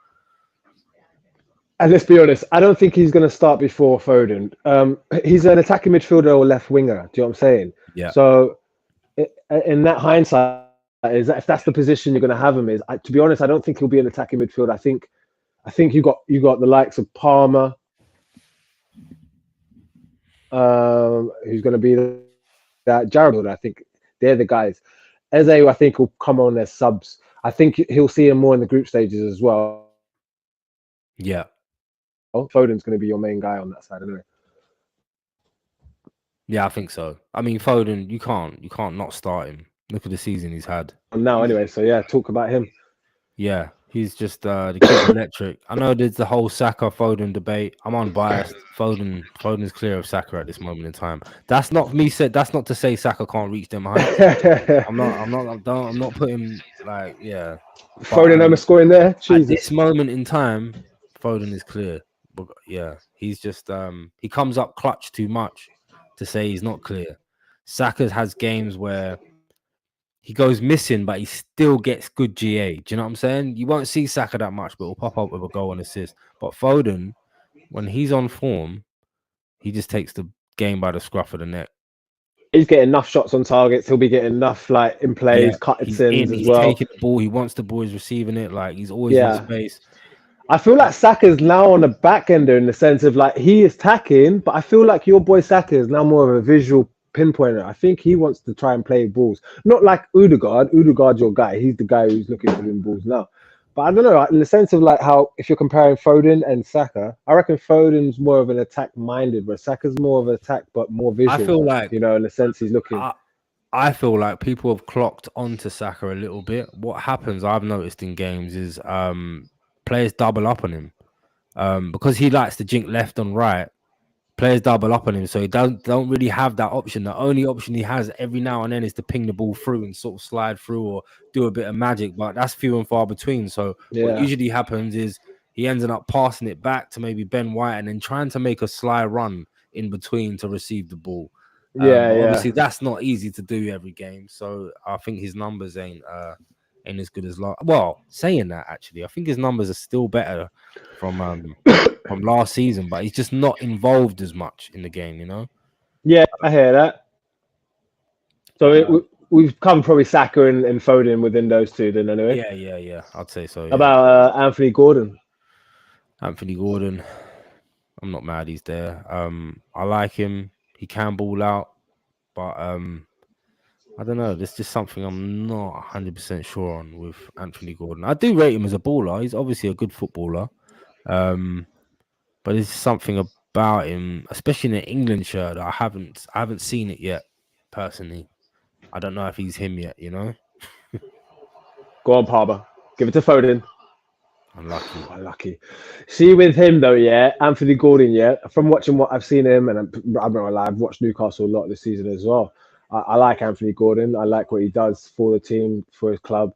S1: And let's be honest, I don't think he's going to start before Foden. He's an attacking midfielder or left winger. Do you know what I'm saying?
S2: Yeah.
S1: So in that hindsight, is that if that's the position you're going to have him to be honest, I don't think he'll be an attacking midfielder. I think you got the likes of Palmer, who's going to be that Jarrett. I think they're the guys. Eze, I think, will come on as subs. I think he'll see him more in the group stages as well.
S2: Yeah.
S1: Foden's going to be your main guy on that side anyway.
S2: Yeah, I think so. I mean, Foden, you can't not start him. Look at the season he's had.
S1: Now, anyway, so yeah, talk about him.
S2: Yeah, he's just the kid's electric. I know there's the whole Saka Foden debate. I'm unbiased. Foden's clear of Saka at this moment in time. That's not me said. That's not to say Saka can't reach them heights. I'm not putting like yeah.
S1: Foden over scoring there. Jesus.
S2: At this moment in time, Foden is clear. But yeah, he's just he comes up clutch too much to say he's not clear. Saka has games where he goes missing, but he still gets good GA. Do you know what I'm saying? You won't see Saka that much, but he'll pop up with a goal and assist. But Foden, when he's on form, he just takes the game by the scruff of the neck.
S1: He's getting enough shots on targets. He'll be getting enough like in plays, cutting sins as well.
S2: He's taking the ball. He wants the ball. He's receiving it. Like he's always in space.
S1: I feel like Saka's now on the back ender in the sense of like he is tacking, but I feel like your boy Saka is now more of a visual pinpointer. I think he wants to try and play balls, not like Odegaard. Odegaard's your guy. He's the guy who's looking for them balls now. But I don't know, in the sense of like how if you're comparing Foden and Saka, I reckon Foden's more of an attack-minded, where Saka's more of an attack but more visual.
S2: I feel like,
S1: you know, in the sense he's looking.
S2: I feel like people have clocked onto Saka a little bit. What happens, I've noticed in games, is players double up on him because he likes to jink left and right. Players double up on him, so he don't really have that option. The only option he has every now and then is to ping the ball through and sort of slide through or do a bit of magic, but that's few and far between. So what usually happens is he ends up passing it back to maybe Ben White and then trying to make a sly run in between to receive the ball. Obviously that's not easy to do every game, so I think his numbers ain't as good as last. Well, saying that, actually, I think his numbers are still better from last season, but he's just not involved as much in the game, you know.
S1: Yeah, I hear that. So we've come probably Saka and Foden within those two, then anyway.
S2: Yeah. I'd say so. Yeah.
S1: About Anthony Gordon.
S2: Anthony Gordon, I'm not mad he's there. I like him. He can ball out, but I don't know. There's just something I'm not 100% sure on with Anthony Gordon. I do rate him as a baller. He's obviously a good footballer. But there's something about him, especially in an England shirt, that I haven't seen it yet, personally. I don't know if he's him yet, you know?
S1: Go on, Palmer. Give it to Foden.
S2: Unlucky.
S1: See, with him though, Anthony Gordon, from watching what I've seen him, and I've watched Newcastle a lot this season as well. I like Anthony Gordon. I like what he does for the team, for his club,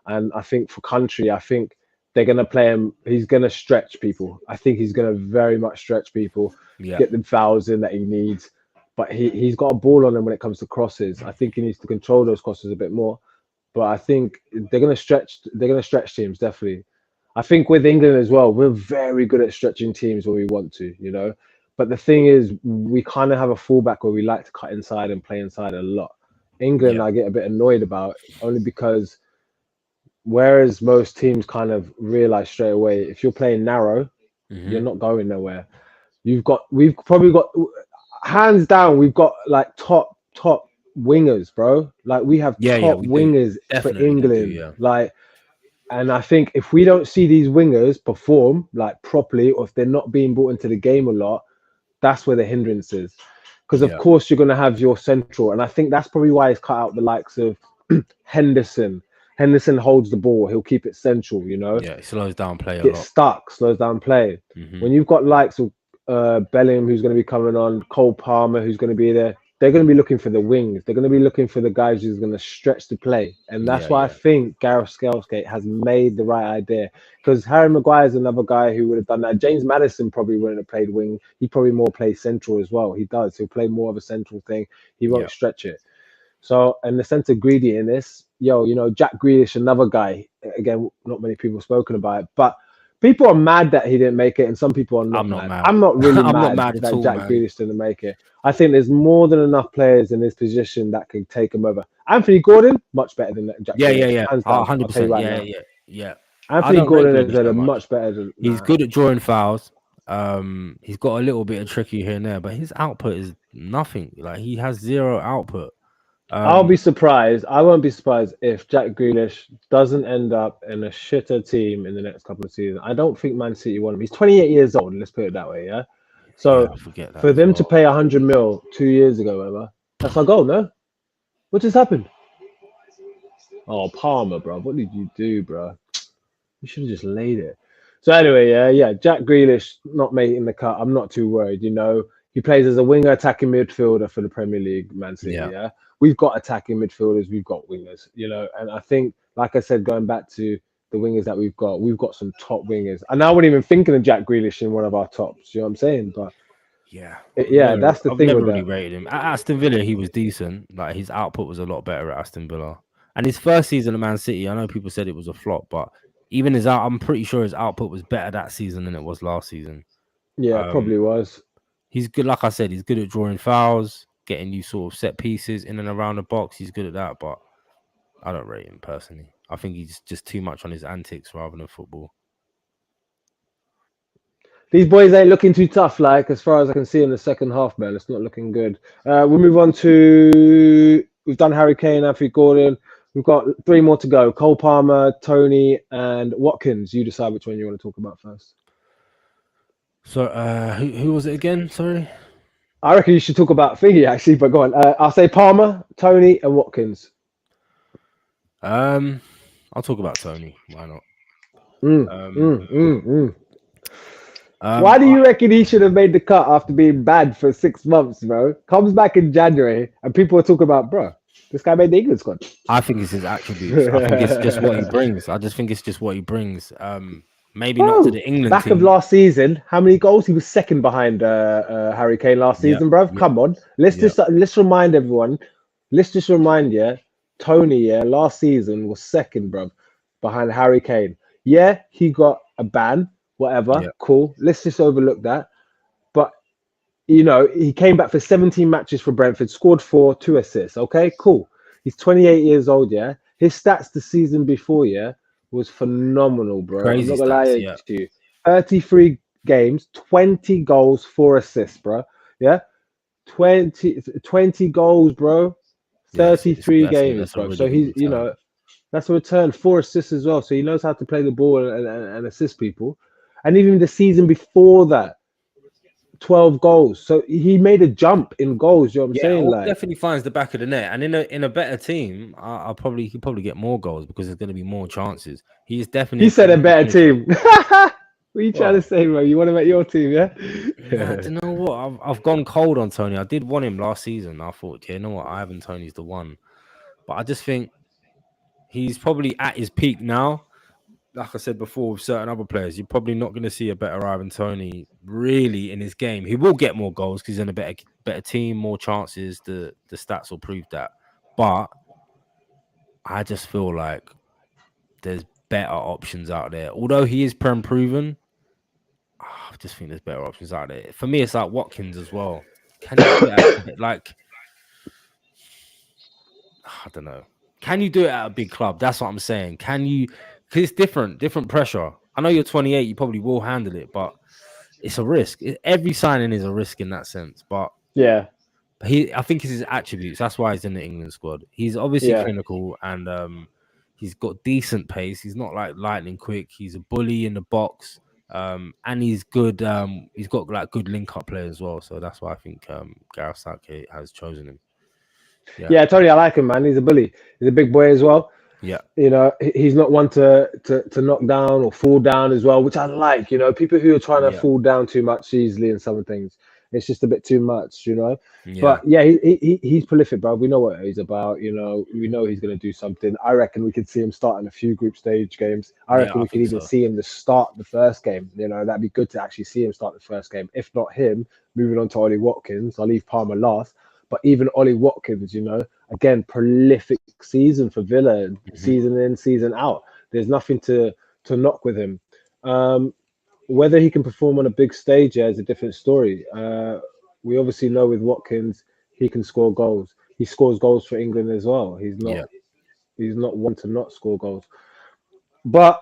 S1: and I think for country, I think they're going to play him. He's going to stretch people. I think he's going to very much stretch people, get the fouls in that he needs. But he's got a ball on him when it comes to crosses. I think he needs to control those crosses a bit more. But I think they're going to stretch. They're going to stretch teams, definitely. I think with England as well, we're very good at stretching teams when we want to, you know. But the thing is, we kind of have a fallback where we like to cut inside and play inside a lot. England, I get a bit annoyed about, only because whereas most teams kind of realize straight away, if you're playing narrow, you're not going nowhere. We've probably got, hands down, we've got like top wingers, bro. Like we have top wingers for England. Like, and I think if we don't see these wingers perform like properly, or if they're not being brought into the game a lot, that's where the hindrance is. Because of course you're going to have your central, and I think that's probably why he's cut out the likes of Henderson. Henderson holds the ball. He'll keep it central, you know.
S2: Yeah, he slows down play a lot.
S1: Gets stuck, slows down play. When you've got likes of Bellingham, who's going to be coming on, Cole Palmer, who's going to be there, they're going to be looking for the wings. They're going to be looking for the guys who's going to stretch the play. And that's why I think Gareth Southgate has made the right idea. Because Harry Maguire is another guy who would have done that. James Maddison probably wouldn't have played wing. He probably more plays central as well. He does. He'll play more of a central thing. He won't stretch it. So, in the sense of greedy in this, you know, Jack Grealish, another guy, again, not many people have spoken about it, but people are mad that he didn't make it, and some people are not mad. I'm not really mad that Jack Grealish didn't make it. I think there's more than enough players in his position that can take him over. Anthony Gordon, much better than Jack Grealish.
S2: Yeah. 100%. Yeah.
S1: Anthony Gordon is much better than...
S2: He's good at drawing fouls. He's got a little bit of tricky here and there, but his output is nothing. Like, he has zero output.
S1: I'll be surprised. I won't be surprised if Jack Grealish doesn't end up in a shitter team in the next couple of seasons. I don't think Man City want him. He's 28 years old. Let's put it that way. Yeah. So
S2: I forget that
S1: for them to pay 100 mil 2 years ago, whatever, that's our goal. No. What just happened? Oh, Palmer, bro. What did you do, bro? You should have just laid it. So anyway, yeah. Jack Grealish not making the cut. I'm not too worried. He plays as a winger attacking midfielder for the Premier League, Man City. Yeah. We've got attacking midfielders. We've got wingers. And I think, like I said, going back to the wingers that we've got some top wingers. And I wasn't even thinking of Jack Grealish in one of our tops. You know what I'm saying? But that's the
S2: I've
S1: thing
S2: never
S1: with
S2: really
S1: that.
S2: rated him. At Aston Villa, he was decent. Like his output was a lot better at Aston Villa. And his first season at Man City, I know people said it was a flop, but even I'm pretty sure his output was better that season than it was last season.
S1: Yeah, probably was.
S2: He's good, like I said, he's good at drawing fouls, getting you sort of set pieces in and around the box. He's good at that, but I don't rate him personally. I think he's just too much on his antics rather than football.
S1: These boys ain't looking too tough, like, as far as I can see in the second half, man. It's not looking good. We'll move on to... We've done Harry Kane, Anthony Gordon. We've got 3 more to go. Cole Palmer, Tony, and Watkins. You decide which one you want to talk about first.
S2: So, who was it again? Sorry?
S1: I reckon you should talk about Figgy, actually, but go on. I'll say Palmer, Tony, and Watkins.
S2: I'll talk about Tony. Why not?
S1: Why do you reckon he should have made the cut after being bad for 6 months, bro? Comes back in January, and people are talking about, bro, this guy made the England squad.
S2: I think it's his attributes. I think it's just what he brings. I just think it's just what he brings. Maybe not to the England
S1: back
S2: team.
S1: Of last season, how many goals? He was second behind Harry Kane last season, bro. Come on. Let's remind everyone. Let's just remind you, Tony, last season was second, bro, behind Harry Kane. Yeah, he got a ban. Whatever, cool. Let's just overlook that. But, he came back for 17 matches for Brentford, scored 4, 2 assists. Okay, cool. He's 28 years old, yeah? His stats the season before, was phenomenal, bro.
S2: Crazy
S1: I'm not gonna
S2: stats,
S1: lie to you. 33 games, 20 goals, 4 assists, bro. Yeah? 20 goals, bro. 33 games, bro. So he's, that's a return, 4 assists as well. So he knows how to play the ball and assist people. And even the season before that, 12 goals. So he made a jump in goals. You know what I'm saying?
S2: Like, definitely finds the back of the net. And in a better team, he'll probably get more goals because there's going to be more chances. He's definitely.
S1: He said a better team. What are you trying to say, bro? You want him at your team, yeah?
S2: Do you know what? I've gone cold on Tony. I did want him last season. I thought, you know what? Ivan Toney's the one. But I just think he's probably at his peak now. Like I said before, with certain other players, you're probably not going to see a better Ivan Toney really in his game. He will get more goals because he's in a better team, more chances. The stats will prove that. But I just feel like there's better options out there. Although he is Prem proven, I just think there's better options out there. For me, it's like Watkins as well. Can you do it like, I don't know. Can you do it at a big club? That's what I'm saying. Can you? Because it's different pressure. I know you're 28, you probably will handle it, but it's a risk. Every signing is a risk in that sense. But
S1: yeah,
S2: I think it's his attributes. That's why he's in the England squad. He's obviously clinical and he's got decent pace. He's not like lightning quick. He's a bully in the box, and he's good. He's got like good link-up play as well. So that's why I think Gareth Southgate has chosen him.
S1: Yeah, Tony, I like him, man. He's a bully. He's a big boy as well.
S2: Yeah,
S1: he's not one to knock down or fall down as well, which I like. People who are trying to fall down too much easily in some things, it's just a bit too much. But he's prolific, bro. We know what he's about. We know he's going to do something. I reckon we could see him starting a few group stage games. I reckon we could even see him to start the first game. That'd be good to actually see him start the first game. If not him, moving on to Ollie Watkins. I'll leave Palmer last. But even Ollie Watkins, again, prolific season for Villa, season in, season out. There's nothing to knock with him. Whether he can perform on a big stage is a different story. We obviously know with Watkins, he can score goals. He scores goals for England as well. He's not one to not score goals. But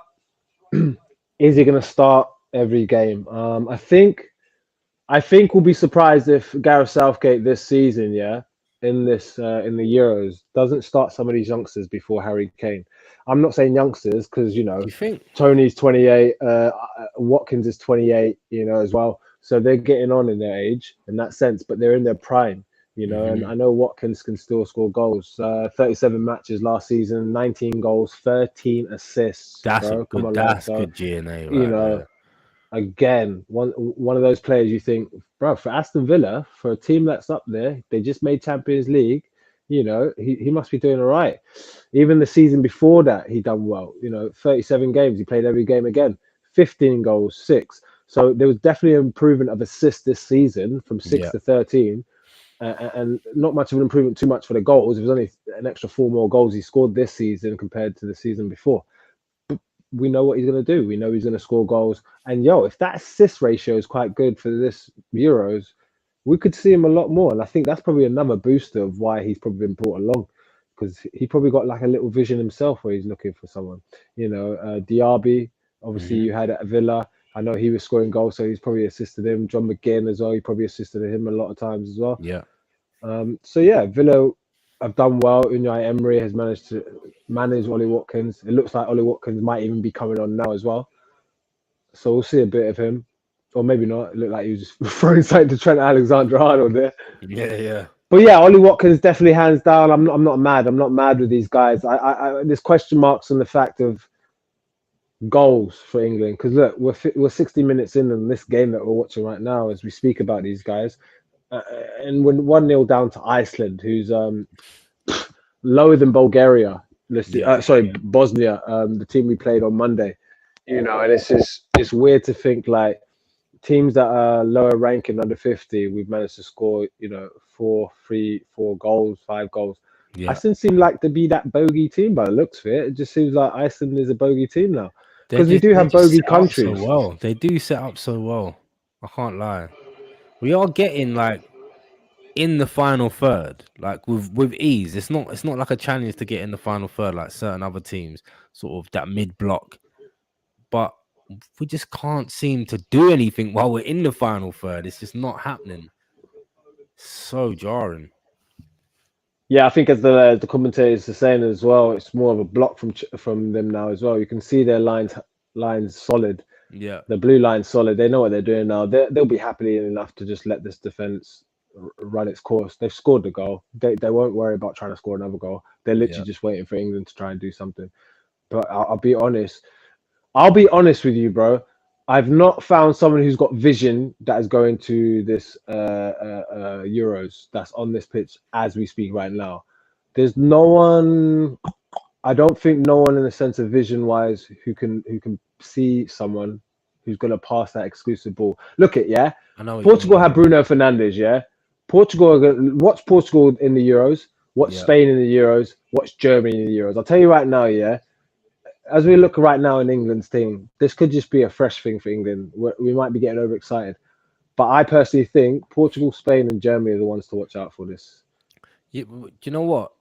S1: is he going to start every game? I think we'll be surprised if Gareth Southgate this season, in this in the Euros doesn't start some of these youngsters before Harry Kane. I'm not saying youngsters because
S2: You think?
S1: Tony's 28, Watkins is 28, as well. So they're getting on in their age in that sense, but they're in their prime, And I know Watkins can still score goals. 37 matches last season, 19 goals, 13 assists.
S2: That's
S1: bro. Come on,
S2: that's
S1: so,
S2: good GNA right there.
S1: Again, one of those players you think, bro, for Aston Villa, for a team that's up there, they just made Champions League. He must be doing all right. Even the season before that, he done well. 37 games, he played every game again, 15 goals, 6. So there was definitely an improvement of assists this season from 6 to 13, and not much of an improvement too much for the goals. It was only an extra 4 more goals he scored this season compared to the season before. We know what he's going to do. We know he's going to score goals. And if that assist ratio is quite good for this Euros, we could see him a lot more. And I think that's probably another booster of why he's probably been brought along, because he probably got like a little vision himself where he's looking for someone. Diaby, obviously you had at Villa. I know he was scoring goals, so he's probably assisted him. John McGinn as well. He probably assisted him a lot of times as well.
S2: Yeah.
S1: Villa have done well. Unai Emery has managed to manage Ollie Watkins. It looks like Ollie Watkins might even be coming on now as well. So we'll see a bit of him. Or maybe not. It looked like he was just throwing something to Trent Alexander-Arnold there.
S2: Yeah.
S1: But yeah, Ollie Watkins definitely hands down. I'm not mad. I'm not mad with these guys. There's question marks on the fact of goals for England. Because look, we're 60 minutes in this game that we're watching right now as we speak about these guys. And we're 1-0 down to Iceland, who's lower than Bulgaria. Bosnia, the team we played on Monday. And it's weird to think like teams that are lower ranking under 50, we've managed to score, 4 goals, 5 goals.
S2: Yeah.
S1: Iceland seem like to be that bogey team by the looks of it. It just seems like Iceland is a bogey team now. Because we do have bogey countries.
S2: So well. They do set up so well. I can't lie. We are getting like in the final third, like with ease. It's not like a challenge to get in the final third like certain other teams, sort of that mid block. But we just can't seem to do anything while we're in the final third. It's just not happening. So jarring.
S1: Yeah, I think as the commentators are saying as well, it's more of a block from them now as well. You can see their lines solid.
S2: Yeah,
S1: the blue line's solid. They know what they're doing now. They'll be happy enough to just let this defense run its course. They've scored the goal. They won't worry about trying to score another goal. They're literally just waiting for England to try and do something. But I'll be honest. I'll be honest with you, bro. I've not found someone who's got vision that is going to this Euros that's on this pitch as we speak right now. There's no one. I don't think no one in the sense of vision wise who can see someone who's going to pass that exclusive ball. Look at
S2: I know
S1: Portugal had Bruno Fernandes. Watch Portugal in the Euros. Watch Spain in the Euros. Watch Germany in the Euros. I'll tell you right now, as we look right now in England's team, this could just be a fresh thing for England. We might be getting overexcited. But I personally think Portugal, Spain, and Germany are the ones to watch out for this.
S2: Yeah, you know what?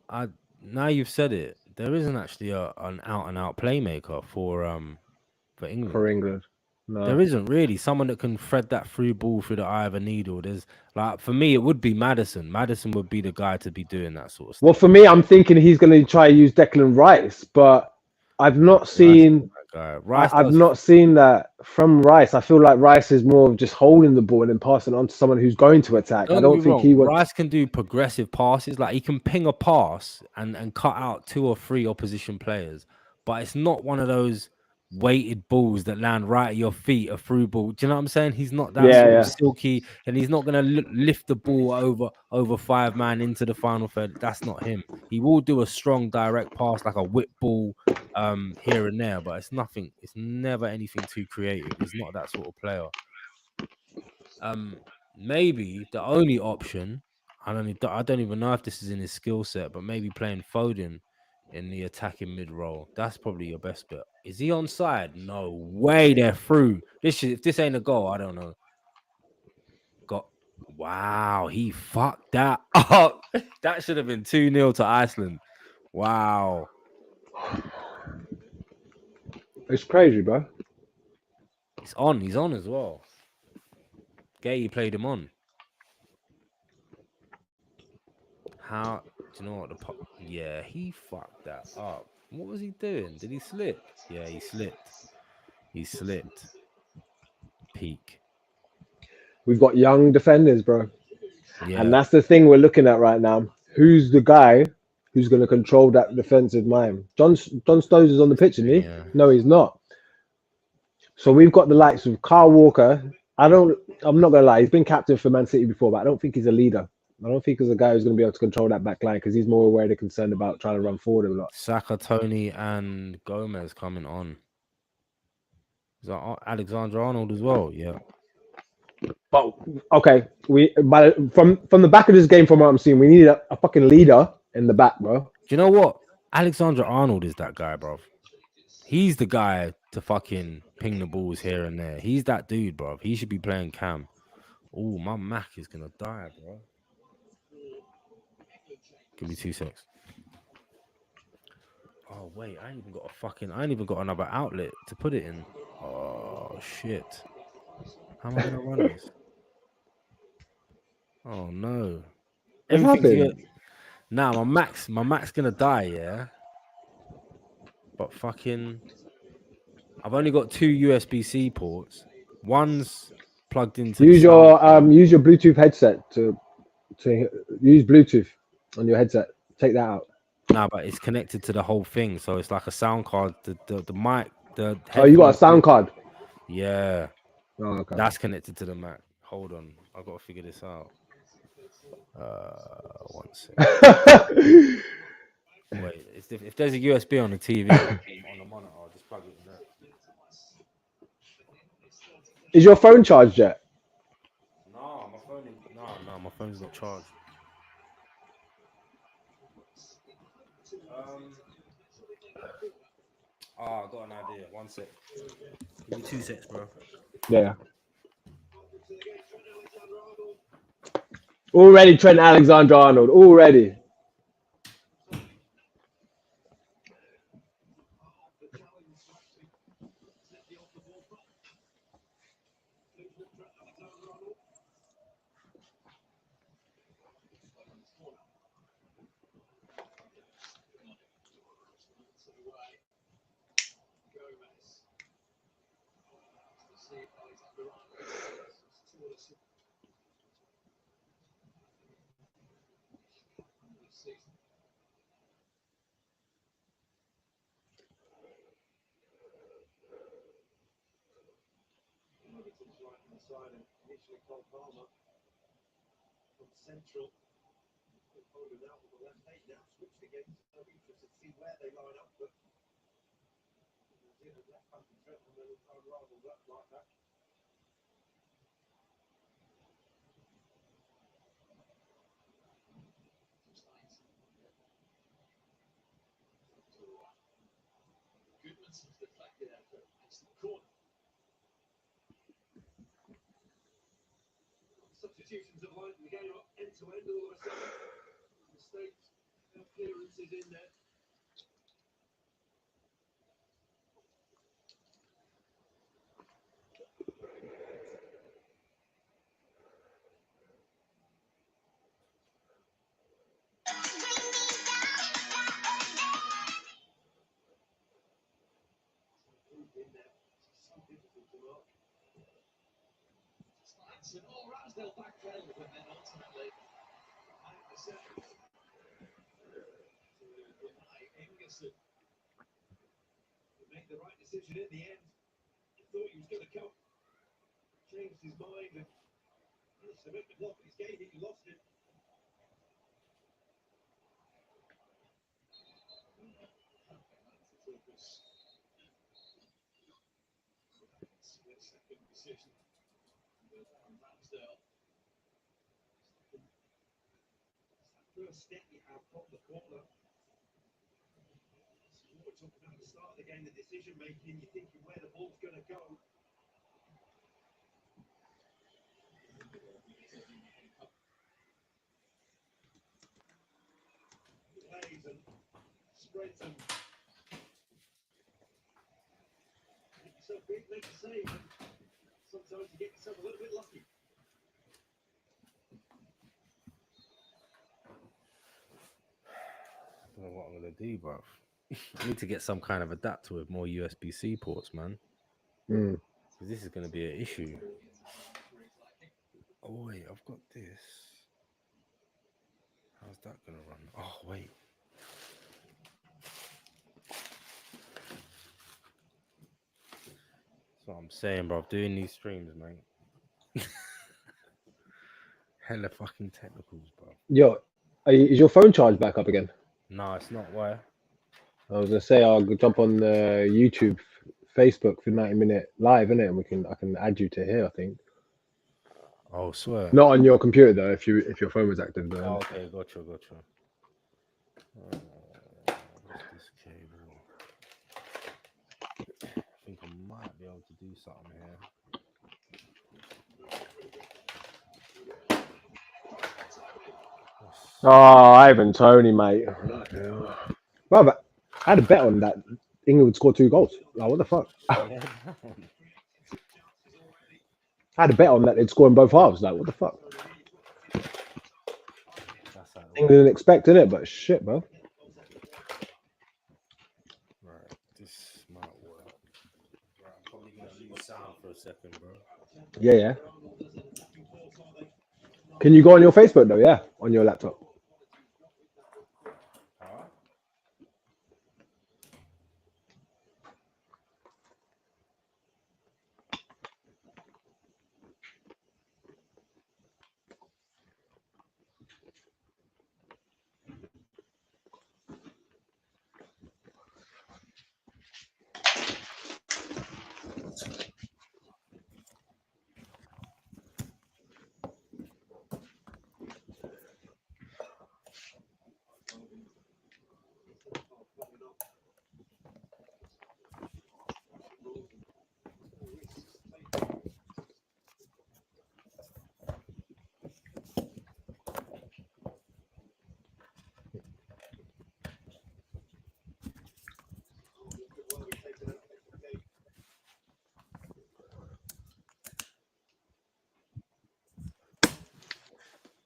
S2: Now you've said it, there isn't actually an out-and-out playmaker for England.
S1: For England. No.
S2: There isn't really someone that can thread that through ball through the eye of a needle. There's like, for me, it would be Maddison. Maddison would be the guy to be doing that sort of stuff.
S1: Well, for me, I'm thinking he's going to try to use Declan Rice, but I've not seen. I've not seen that from Rice. I feel like Rice is more of just holding the ball and then passing it on to someone who's going to attack. I don't think he would.
S2: Rice can do progressive passes. Like he can ping a pass and cut out 2 or 3 opposition players, but it's not one of those weighted balls that land right at your feet, a through ball. Do you know what I'm saying? He's not that sort of silky, and he's not going to lift the ball over 5 man into the final third. That's not him. He will do a strong direct pass like a whip ball here and there, but it's never anything too creative. He's not that sort of player. Maybe the only option, I don't even know if this is in his skill set, but maybe playing Foden in the attacking mid role. That's probably your best bet. Is he onside? No way, they're through. If this ain't a goal, I don't know. Wow, he fucked that up. That should have been 2-0 to Iceland. Wow.
S1: It's crazy, bro.
S2: He's on as well. Gay played him on. How do you know what yeah, he fucked that up. What was he doing? Did he slip? Yeah, he slipped. He slipped. Peak.
S1: We've got young defenders, bro.
S2: Yeah.
S1: And that's the thing we're looking at right now. Who's the guy who's going to control that defensive mind? John Stones is on the pitch, isn't he?
S2: Yeah.
S1: No, he's not. So we've got the likes of Kyle Walker. I'm not going to lie, he's been captain for Man City before, but I don't think he's a leader. I don't think he's a guy who's going to be able to control that back line because he's more aware and concerned about trying to run forward a lot.
S2: Saka, Tony, and Gomez coming on. Is that Alexander Arnold as well? Yeah.
S1: But okay, from the back of this game, from what I'm seeing, we need a fucking leader in the back, bro.
S2: Do you know what? Alexander Arnold is that guy, bro. He's the guy to fucking ping the balls here and there. He's that dude, bro. He should be playing cam. Oh, my Mac is gonna die, bro. Give me 2 secs. Oh wait, I ain't even got another outlet to put it in. Oh shit. How am I gonna run this? Oh no. Everything's good. Nah, my Mac's gonna die, yeah. But fucking I've only got 2 USB-C ports. One's plugged into
S1: use your Bluetooth headset to use Bluetooth on your headset. Take that out.
S2: Nah, but it's connected to the whole thing, so it's like a sound card. The mic, the
S1: Oh, you got a sound card?
S2: Yeah.
S1: Oh, okay.
S2: That's connected to the Mac. Hold on, I've got to figure this out. 1 second. Wait, if there's a USB on the TV on the monitor, I'll just plug it in there.
S1: Is your phone charged yet?
S2: No, my phone's not charged. I got an idea. 1 sec. Give me 2 secs, bro.
S1: Yeah. Already Trent Alexander-Arnold. Already.
S3: Substitutions have lightened the game up end to end all of a sudden. Mistakes, clearances in there. Ramsdale backpedaled and then ultimately Ingerson made the right decision in the end. He thought he was going to come, changed his mind and managed to make the block, but he's gained it, he lost it. Second decision. Ramsdale. First step you have from the corner. We're talking about the start of the game, the decision making, you're thinking where the ball's going to go. Plays and spreads and make yourself big, make a save, and sometimes you get yourself a little bit lucky.
S2: don't know what I'm gonna do, bro. I need to get some kind of adapter with more USB-C ports, man.
S1: Mm.
S2: Because this is gonna be an issue. Oh wait, I've got this. How's that gonna run? Oh wait. That's what I'm saying, bro. Doing these streams, mate. Hella fucking technicals, bro.
S1: Yo, is your phone charged back up again?
S2: No, it's not. Why?
S1: I was gonna say I'll jump on the YouTube, Facebook for 90-minute live, innit? And I can add you to here. I think
S2: Oh, swear.
S1: not on your computer though. If your phone was active though.
S2: Oh, okay, gotcha. What's this cable? I think I might be able to do something here.
S1: Oh, Ivan Tony, mate. Brother, I had a bet on that England would score 2 goals. Like, what the fuck? I had a bet on that they'd score in both halves. Like, what the fuck? England didn't expect it, but shit, bro.
S2: Right, this might work. Right, I'm probably gonna lose sound for a second, bro.
S1: Yeah. Can you go on your Facebook though? Yeah, on your laptop.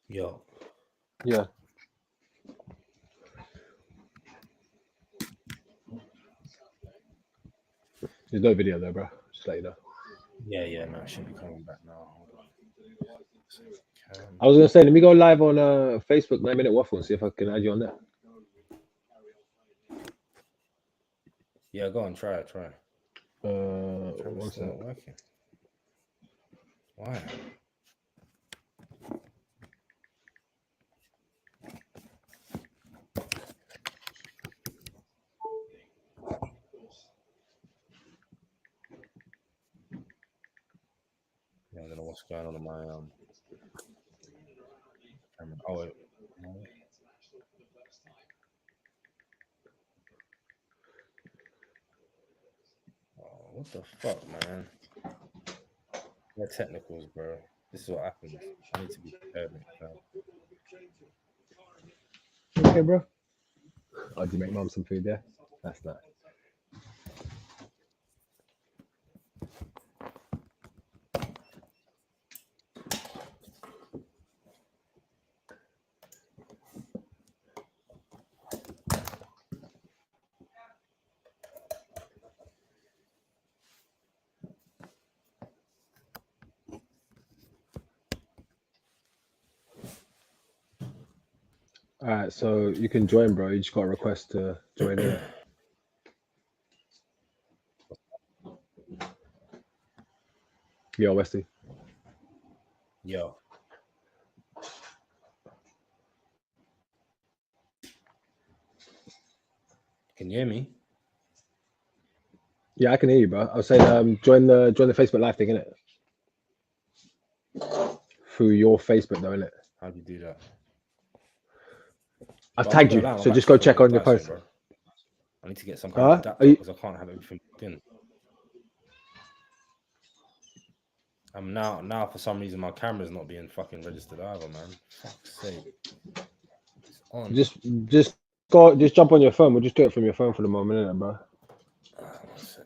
S2: Yo.
S1: Yeah. There's no video though, bro. Just let you know.
S2: Yeah, no, I should be coming back now. Hold on.
S1: I was gonna say, let me go live on Facebook 9-minute waffle and see if I can add you on there.
S2: Yeah, go on, try it.
S1: One
S2: It's not working. Why? I don't know what's going on in my camera. Oh wait. Oh, what the fuck, man? They're technicals, bro. This is what happens. I need to be prepared next time.
S1: Okay, bro. Oh, did you make mum some food there? That's nice. All right, so you can join, bro. You just got a request to join in. Yo, Westy.
S2: Yo. Can you hear me?
S1: Yeah, I can hear you, bro. I was saying, join the Facebook Live thing, innit? Through your Facebook, though, innit?
S2: How do you do that?
S1: I've tagged you, so just go check on your post.
S2: Bro. I need to get some kind of adapter because I can't have everything plugged in. Now for some reason my camera's not being fucking registered either, man. Fuck's sake. It's on.
S1: Just jump on your phone. We'll just do it from your phone for the moment, innit, bro?
S2: 1 sec.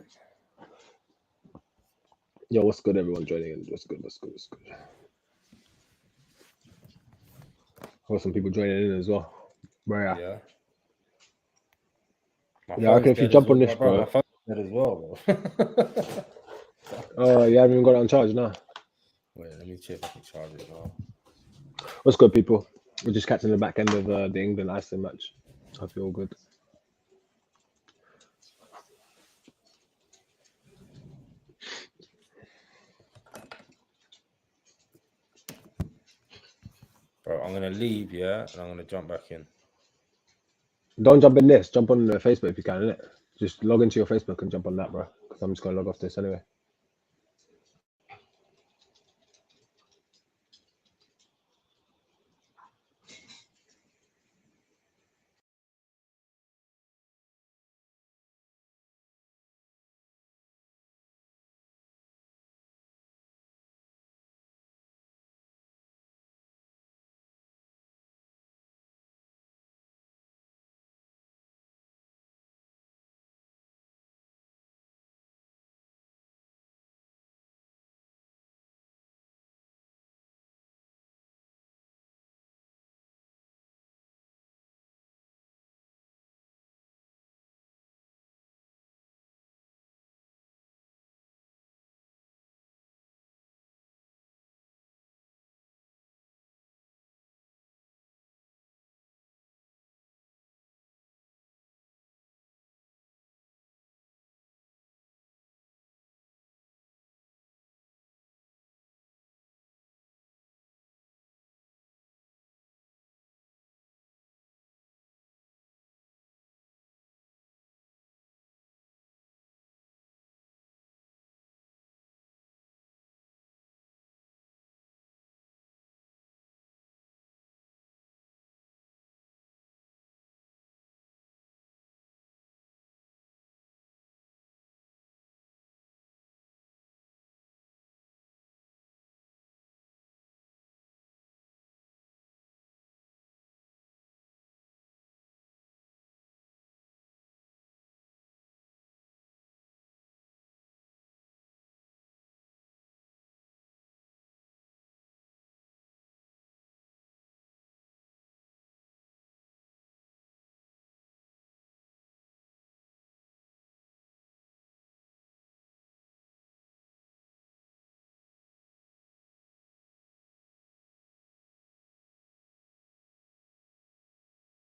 S1: Yo, what's good, everyone joining in? What's good? Got some people joining in as well. Where?
S2: Yeah.
S1: Yeah, okay. If you jump on this, bro.
S2: My phone's dead as well, bro.
S1: Oh, you haven't even got it on charge now.
S2: Wait, let me check if I can charge it now.
S1: What's good, people? We're just catching the back end of the England-Iceland match. Hope you're all good.
S2: Bro, I'm gonna leave, yeah, and I'm gonna jump back in.
S1: Don't jump in this. Jump on Facebook if you can, innit? Just log into your Facebook and jump on that, bro. Because I'm just gonna log off this anyway.